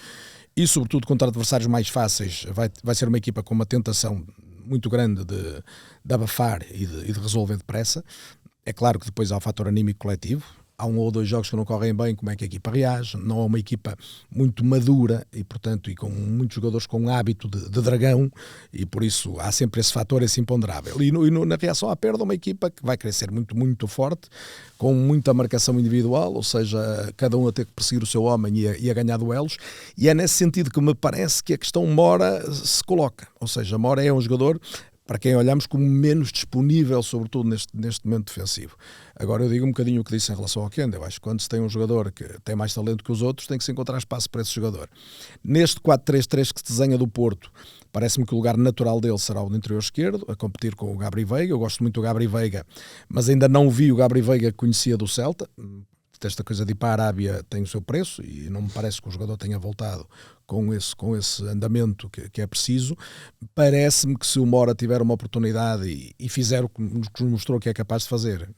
Speaker 2: e sobretudo contra adversários mais fáceis. Vai ser uma equipa com uma tentação muito grande de abafar e de resolver depressa. É claro que depois há o fator anímico coletivo. Há 1 ou 2 jogos que não correm bem, como é que a equipa reage? Não é uma equipa muito madura e, portanto, e com muitos jogadores com um hábito de dragão, e por isso há sempre esse fator, esse imponderável. E na reação à perda, uma equipa que vai crescer muito, muito forte, com muita marcação individual, ou seja, cada um a ter que perseguir o seu homem e a ganhar duelos, e é nesse sentido que me parece que a questão Mora se coloca. Ou seja, Mora é um jogador para quem olhamos como menos disponível, sobretudo neste momento defensivo. Agora eu digo um bocadinho o que disse em relação ao Kende. Eu acho que quando se tem um jogador que tem mais talento que os outros, tem que se encontrar espaço para esse jogador. Neste 4-3-3 que se desenha do Porto, parece-me que o lugar natural dele será o de interior esquerdo, a competir com o Gabri Veiga. Eu gosto muito do Gabri Veiga, mas ainda não vi o Gabri Veiga que conhecia do Celta. Esta coisa de ir para a Arábia tem o seu preço e não me parece que o jogador tenha voltado com esse andamento que é preciso. Parece-me que se o Mora tiver uma oportunidade e fizer o que nos mostrou que é capaz de fazer,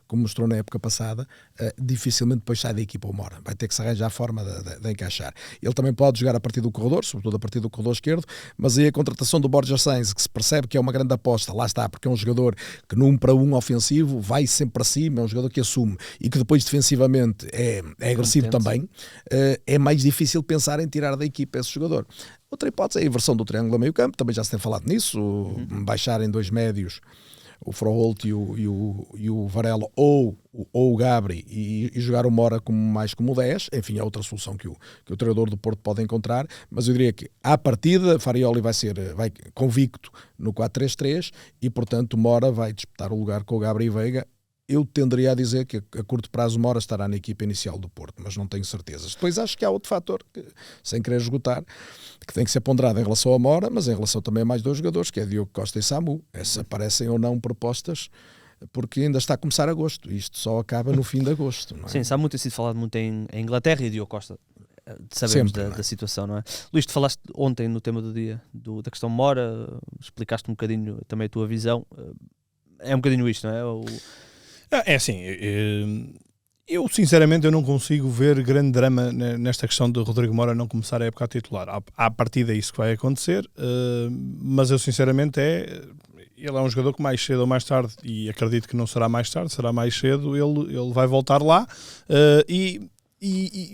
Speaker 2: como mostrou na época passada, dificilmente depois sai da equipa o Mora. Vai ter que se arranjar a forma de encaixar. Ele também pode jogar a partir do corredor, sobretudo a partir do corredor esquerdo, mas aí a contratação do Borja Sainz, que se percebe que é uma grande aposta, lá está, porque é um jogador que no 1 para 1 ofensivo vai sempre para cima, é um jogador que assume e que depois defensivamente é agressivo também, é mais difícil pensar em tirar da equipa esse jogador. Outra hipótese é a inversão do triângulo a meio campo, também já se tem falado nisso, baixarem 2 médios, o Froholt e o Varela, ou o Gabri, e jogar o Mora mais como 10, enfim, é outra solução que o treinador do Porto pode encontrar, mas eu diria que à partida Farioli vai convicto no 4-3-3 e portanto o Mora vai disputar o lugar com o Gabri e Veiga. Eu tenderia a dizer que a curto prazo Mora estará na equipa inicial do Porto, mas não tenho certezas. Depois acho que há outro fator, sem querer esgotar, que tem que ser ponderado em relação a Mora, mas em relação também a mais 2 jogadores, que é Diogo Costa e Samu. Essas aparecem ou não propostas, porque ainda está a começar agosto. Isto só acaba no fim de agosto. Não é?
Speaker 1: Sim, Samu tem sido falado muito em Inglaterra e Diogo Costa sabemos
Speaker 2: Sempre,
Speaker 1: da situação, não é? Luís, tu falaste ontem no tema do dia da questão Mora, explicaste um bocadinho também a tua visão. É um bocadinho isto, não é?
Speaker 3: É assim, eu sinceramente eu não consigo ver grande drama nesta questão de Rodrigo Mora não começar a época a titular. À partida é isso que vai acontecer, mas eu sinceramente ele é um jogador que mais cedo ou mais tarde, e acredito que não será mais tarde, será mais cedo, ele vai voltar lá, e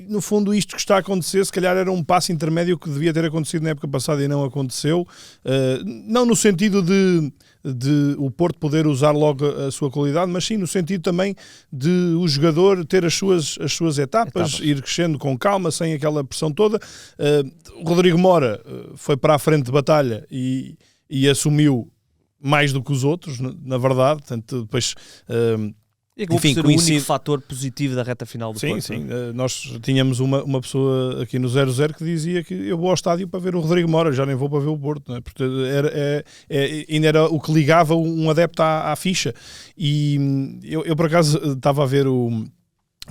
Speaker 3: no fundo isto que está a acontecer se calhar era um passo intermédio que devia ter acontecido na época passada e não aconteceu, não no sentido de o Porto poder usar logo a sua qualidade, mas sim no sentido também de o jogador ter as suas etapas, ir crescendo com calma, sem aquela pressão toda. O Rodrigo Mora foi para a frente de batalha e assumiu mais do que os outros, na verdade, portanto, depois...
Speaker 1: E acabou por ser o único fator positivo da reta final do Porto.
Speaker 3: Sim, nós tínhamos uma pessoa aqui no 0-0 que dizia que eu vou ao estádio para ver o Rodrigo Mora, já nem vou para ver o Porto, não é? Porque ainda era o que ligava um adepto à ficha. E eu por acaso estava a ver o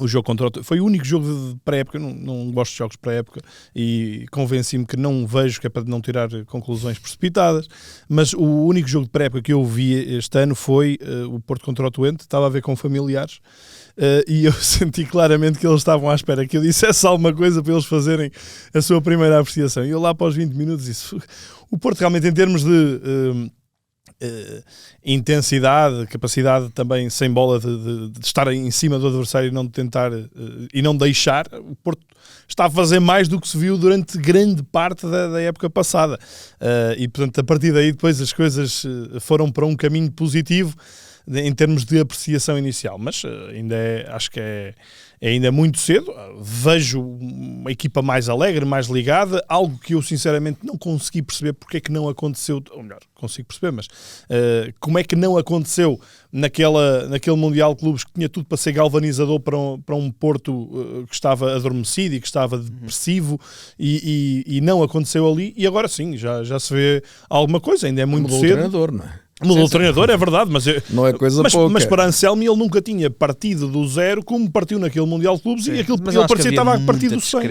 Speaker 3: jogo contra o... Foi o único jogo de pré-época, eu não gosto de jogos de pré-época e convenci-me que não vejo, que é para não tirar conclusões precipitadas, mas o único jogo de pré-época que eu vi este ano foi o Porto contra o Twente, estava a ver com familiares, e eu senti claramente que eles estavam à espera que eu dissesse alguma coisa para eles fazerem a sua primeira apreciação. E eu lá para os 20 minutos disse, o Porto realmente em termos de... intensidade, capacidade também sem bola de estar em cima do adversário e não de tentar e não deixar, o Porto está a fazer mais do que se viu durante grande parte da época passada, e portanto a partir daí depois as coisas foram para um caminho positivo em termos de apreciação inicial, mas ainda acho que é ainda muito cedo. Vejo uma equipa mais alegre, mais ligada, algo que eu sinceramente não consegui perceber porque é que não aconteceu, ou melhor, consigo perceber, mas como é que não aconteceu naquele Mundial de Clubes que tinha tudo para ser galvanizador para um Porto que estava adormecido e que estava depressivo, e não aconteceu ali, e agora sim, já se vê alguma coisa, ainda é muito cedo.
Speaker 2: O treinador, não é?
Speaker 3: Mudou o treinador, é verdade, mas,
Speaker 2: não é coisa pouca.
Speaker 3: Mas para Anselmi ele nunca tinha partido do zero como partiu naquele Mundial de Clubes, e aquilo que ele parecia estava a partir do 100.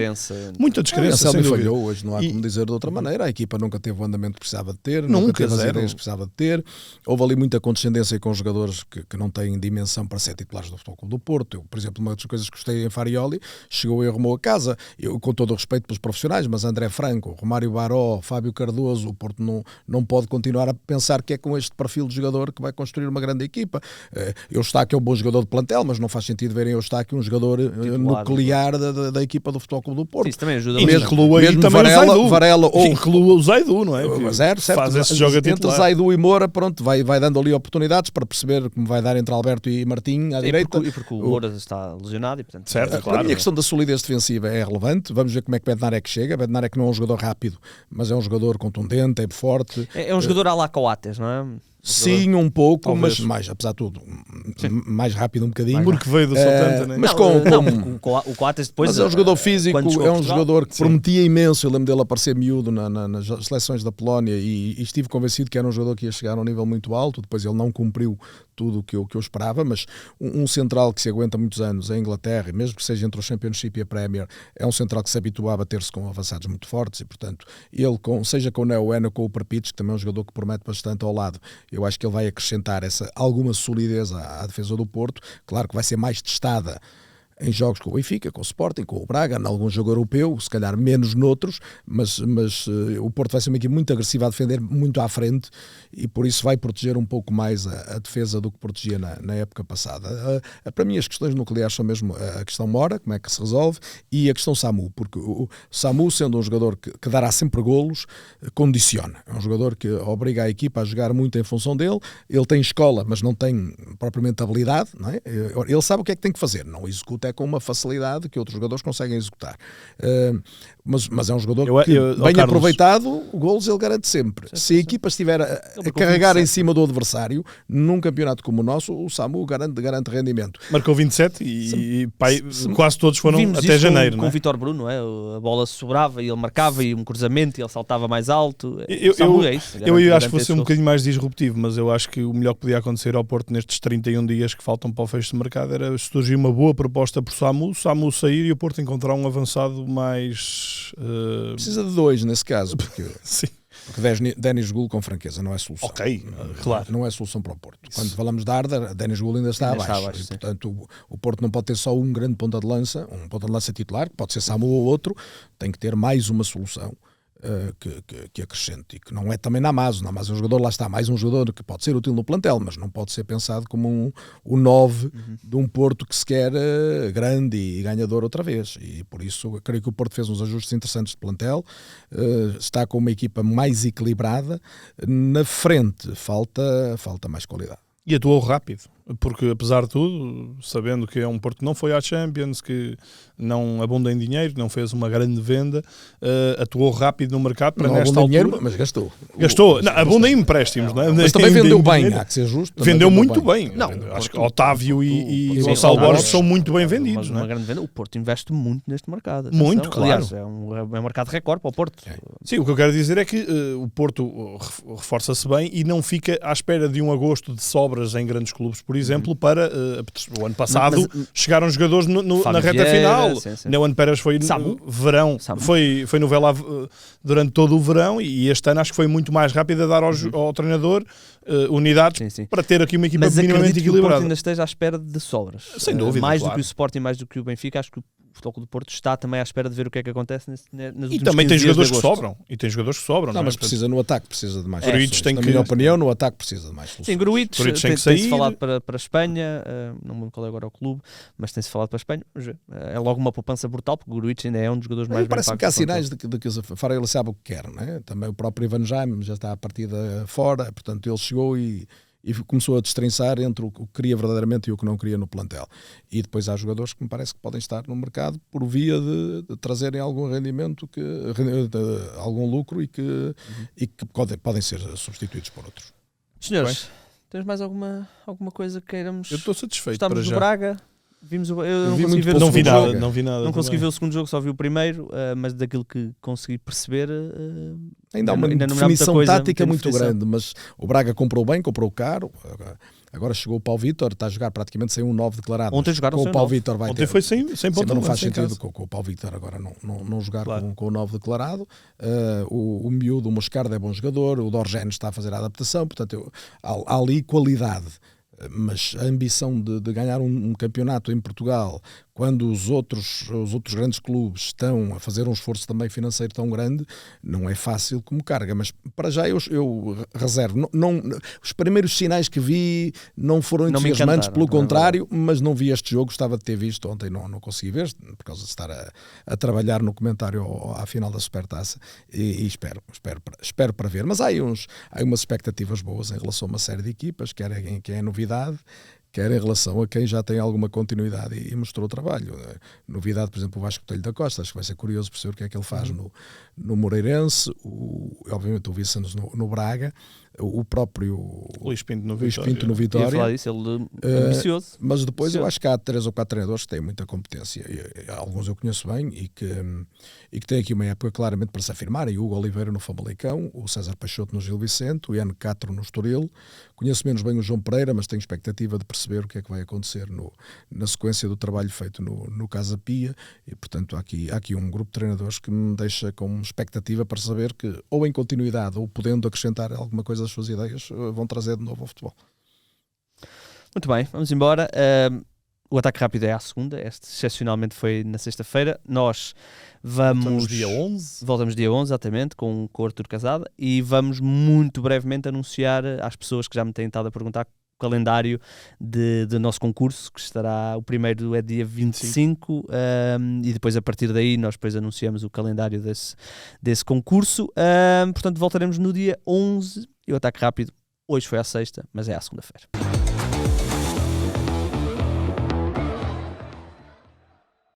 Speaker 3: Muita descrença.
Speaker 2: Anselmi falhou hoje, não há como dizer de outra maneira. A equipa nunca teve o andamento que precisava de ter, nunca teve as ideias que precisava de ter. Houve ali muita condescendência com jogadores que não têm dimensão para ser titulares do Futebol Clube do Porto. Eu, por exemplo, uma das coisas que gostei em Farioli, chegou e arrumou a casa. Eu, com todo o respeito pelos profissionais, mas André Franco, Romário Baró, Fábio Cardoso, o Porto não pode continuar a pensar que é com este perfil de jogador que vai construir uma grande equipa. Eustáquio é um bom jogador de plantel, mas não faz sentido verem Eustáquio um jogador nuclear da equipa do Futebol Clube do Porto.
Speaker 1: Isso também ajuda
Speaker 2: mesmo Varela ou
Speaker 3: inclua o Zaidu, não é?
Speaker 2: Certo,
Speaker 3: faz esse jogo
Speaker 2: entre Zaidu e Moura, pronto, vai dando ali oportunidades para perceber como vai dar entre Alberto e Martim à direita.
Speaker 1: E porque o Moura está lesionado e portanto...
Speaker 3: Certo, claro.
Speaker 2: A minha questão da solidez defensiva é relevante. Vamos ver como é que Bednarek chega. Bednarek não é um jogador rápido, mas é um jogador contundente, é forte.
Speaker 1: É um jogador à la Coates, não é?
Speaker 2: Sim, um pouco, talvez. Mas mais, apesar de tudo, mais rápido um bocadinho.
Speaker 3: Porque veio do Southampton, né?
Speaker 2: Mas
Speaker 1: o Coates depois...
Speaker 2: Mas é um jogador físico, é um jogador que prometia imenso. Eu lembro dele aparecer miúdo nas seleções da Polónia e estive convencido que era um jogador que ia chegar a um nível muito alto. Depois ele não cumpriu tudo o que eu esperava, mas um central que se aguenta muitos anos em Inglaterra, mesmo que seja entre o Championship e a Premier, é um central que se habitua a bater-se com avançados muito fortes e, portanto, ele, seja com o Neuena, com o Perpich, que também é um jogador que promete bastante ao lado, eu acho que ele vai acrescentar alguma solidez à defesa do Porto. Claro que vai ser mais testada em jogos com o Benfica, com o Sporting, com o Braga, em algum jogo europeu, se calhar menos noutros, mas o Porto vai ser uma equipe muito agressiva a defender, muito à frente, e por isso vai proteger um pouco mais a defesa do que protegia na época passada. Para mim as questões nucleares são mesmo a questão Mora, como é que se resolve, e a questão Samu, porque o Samu, sendo um jogador que dará sempre golos, condiciona. É um jogador que obriga a equipa a jogar muito em função dele. Ele tem escola, mas não tem propriamente habilidade, não é? Ele sabe o que é que tem que fazer, não executa com uma facilidade que outros jogadores conseguem executar. Mas é um jogador que, bem aproveitado, golos ele garante sempre. Se a equipa estiver a carregar em cima do adversário, num campeonato como o nosso, o Samu garante rendimento.
Speaker 3: Marcou 27 e quase todos foram até janeiro.
Speaker 1: Com o Vítor Bruno, não é? A bola sobrava e ele marcava, e um cruzamento e ele saltava mais alto.
Speaker 3: Eu acho que vou ser um bocadinho mais disruptivo, mas eu acho que o melhor que podia acontecer ao Porto nestes 31 dias que faltam para o fecho de mercado era surgir uma boa proposta aposta por Samu sair e o Porto encontrar um avançado mais...
Speaker 2: Precisa de 2 nesse caso, porque...
Speaker 3: Sim.
Speaker 2: Porque Denis Gul, com franqueza, não é solução.
Speaker 3: Ok, claro.
Speaker 2: Não é solução para o Porto. Quando falamos de Arda, Denis Gul ainda está abaixo. E, portanto, o Porto não pode ter só um grande ponta de lança, um ponta de lança titular, que pode ser Samu ou outro, tem que ter mais uma solução que acrescente. E que não é também Namazo. Namazo é um jogador, lá está, mais um jogador que pode ser útil no plantel, mas não pode ser pensado como o 9 de um Porto que se quer grande e ganhador outra vez. E por isso, eu creio que o Porto fez uns ajustes interessantes de plantel, está com uma equipa mais equilibrada. Na frente, falta mais qualidade.
Speaker 3: E atuou rápido, porque apesar de tudo, sabendo que é um Porto que não foi à Champions, que não abunda em dinheiro, não fez uma grande venda, atuou rápido no mercado para
Speaker 2: não
Speaker 3: nesta altura...
Speaker 2: dinheiro, mas gastou.
Speaker 3: Abunda em empréstimos, não é?
Speaker 2: Mas também vendeu bem, há que ser justo.
Speaker 3: Vendeu muito bem. Não, acho que Otávio e Gonçalo Borges são muito bem vendidos.
Speaker 1: Uma grande venda. O Porto investe muito neste mercado.
Speaker 3: Muito, claro.
Speaker 1: Aliás, é um mercado recorde para o Porto.
Speaker 3: Sim, o que eu quero dizer é que o Porto reforça-se bem e não fica à espera de um agosto de sobras em grandes clubes, por exemplo, para o ano passado chegaram jogadores na reta final.
Speaker 1: Sim.
Speaker 3: Neuan Pérez foi no verão, foi no Vela durante todo o verão, e este ano acho que foi muito mais rápido a dar ao treinador unidades para ter aqui uma equipa minimamente equilibrada.
Speaker 1: Que o Porto ainda esteja à espera de sobras.
Speaker 3: Sem dúvida,
Speaker 1: mais
Speaker 3: claro.
Speaker 1: do que o Sporting, mais do que o Benfica, acho que o Futebol Clube do Porto está também à espera de ver o que é que acontece nos últimos 15 dias de agosto.
Speaker 3: E também tem jogadores que sobram. E tem jogadores que sobram.
Speaker 2: Não, mas precisa no ataque, precisa de mais
Speaker 3: soluções.
Speaker 2: Na minha opinião, no ataque precisa de mais soluções.
Speaker 1: Sim, Gruitch
Speaker 3: tem que sair.
Speaker 1: tem-se falado para a Espanha, não me lembro qual é agora o clube, mas tem-se falado para a Espanha. É logo uma poupança brutal, porque o Gruitch ainda é um dos jogadores mais bem pagos.
Speaker 2: Parece que há sinais de que o Farela sabe o que quer, não é? Também o próprio Ivan Jaime já está a partida fora, portanto ele chegou e começou a destrinçar entre o que queria verdadeiramente e o que não queria no plantel. E depois há jogadores que me parece que podem estar no mercado por via de trazerem algum rendimento, algum lucro e que podem ser substituídos por outros.
Speaker 1: Senhores, tens mais alguma coisa que queiramos?
Speaker 3: Eu estou satisfeito.
Speaker 1: Estamos
Speaker 3: para
Speaker 1: no
Speaker 3: já.
Speaker 1: Braga. Vimos eu
Speaker 3: não vi nada.
Speaker 1: Não consegui ver o segundo jogo, só vi o primeiro, mas daquilo que consegui perceber,
Speaker 2: ainda há uma definição tática muito grande, mas o Braga comprou bem, comprou caro. Agora chegou o Paulo Vítor, está a jogar praticamente sem um 9 declarado.
Speaker 1: Ontem jogaram sem
Speaker 2: o Paulo Vítor vai
Speaker 3: Ontem foi sem ponto.
Speaker 2: Não faz sentido com o Paulo Vítor agora não jogar com o 9 declarado. O miúdo, o Moscardo é bom jogador, o Dorgene está a fazer a adaptação, portanto há ali qualidade. Mas a ambição de ganhar um campeonato em Portugal, quando os outros grandes clubes estão a fazer um esforço também financeiro tão grande, não é fácil como carga. Mas para já eu reservo. Os primeiros sinais que vi não foram entusiasmantes, pelo contrário, mas não vi este jogo, gostava de ter visto ontem, não consegui ver, por causa de estar a trabalhar no comentário à final da Supertaça, e espero para ver. Mas há umas expectativas boas em relação a uma série de equipas, quer é novidade, quer em relação a quem já tem alguma continuidade e mostrou trabalho. Novidade, por exemplo, o Vasco Telho da Costa, acho que vai ser curioso perceber o que é que ele faz no Moreirense, obviamente o Vicens no Braga, o próprio
Speaker 3: Luís Pinto no
Speaker 2: Vitória.
Speaker 1: Ia falar disso, ele é ambicioso.
Speaker 2: Mas depois eu acho que há 3 ou 4 treinadores que têm muita competência, alguns eu conheço bem e que têm aqui uma época claramente para se afirmarem. O Hugo Oliveira no Famalicão, o César Peixoto no Gil Vicente, o Ian Castro no Estoril. Conheço menos bem o João Pereira, mas tenho expectativa de perceber o que é que vai acontecer na sequência do trabalho feito no Casa Pia, e portanto há aqui um grupo de treinadores que me deixa com expectativa para saber que, ou em continuidade ou podendo acrescentar alguma coisa das suas ideias, vão trazer de novo ao futebol.
Speaker 1: Muito bem, vamos embora. O Ataque Rápido é à segunda, este excepcionalmente foi na sexta-feira. Nós voltamos
Speaker 3: dia 11.
Speaker 1: Voltamos dia 11, exatamente, com o Artur Casada, e vamos muito brevemente anunciar às pessoas que já me têm estado a perguntar o calendário do nosso concurso, que estará, o primeiro é dia 25, e depois a partir daí nós depois anunciamos o calendário desse concurso. Portanto, voltaremos no dia 11, e o Ataque Rápido hoje foi à sexta, mas é à segunda-feira.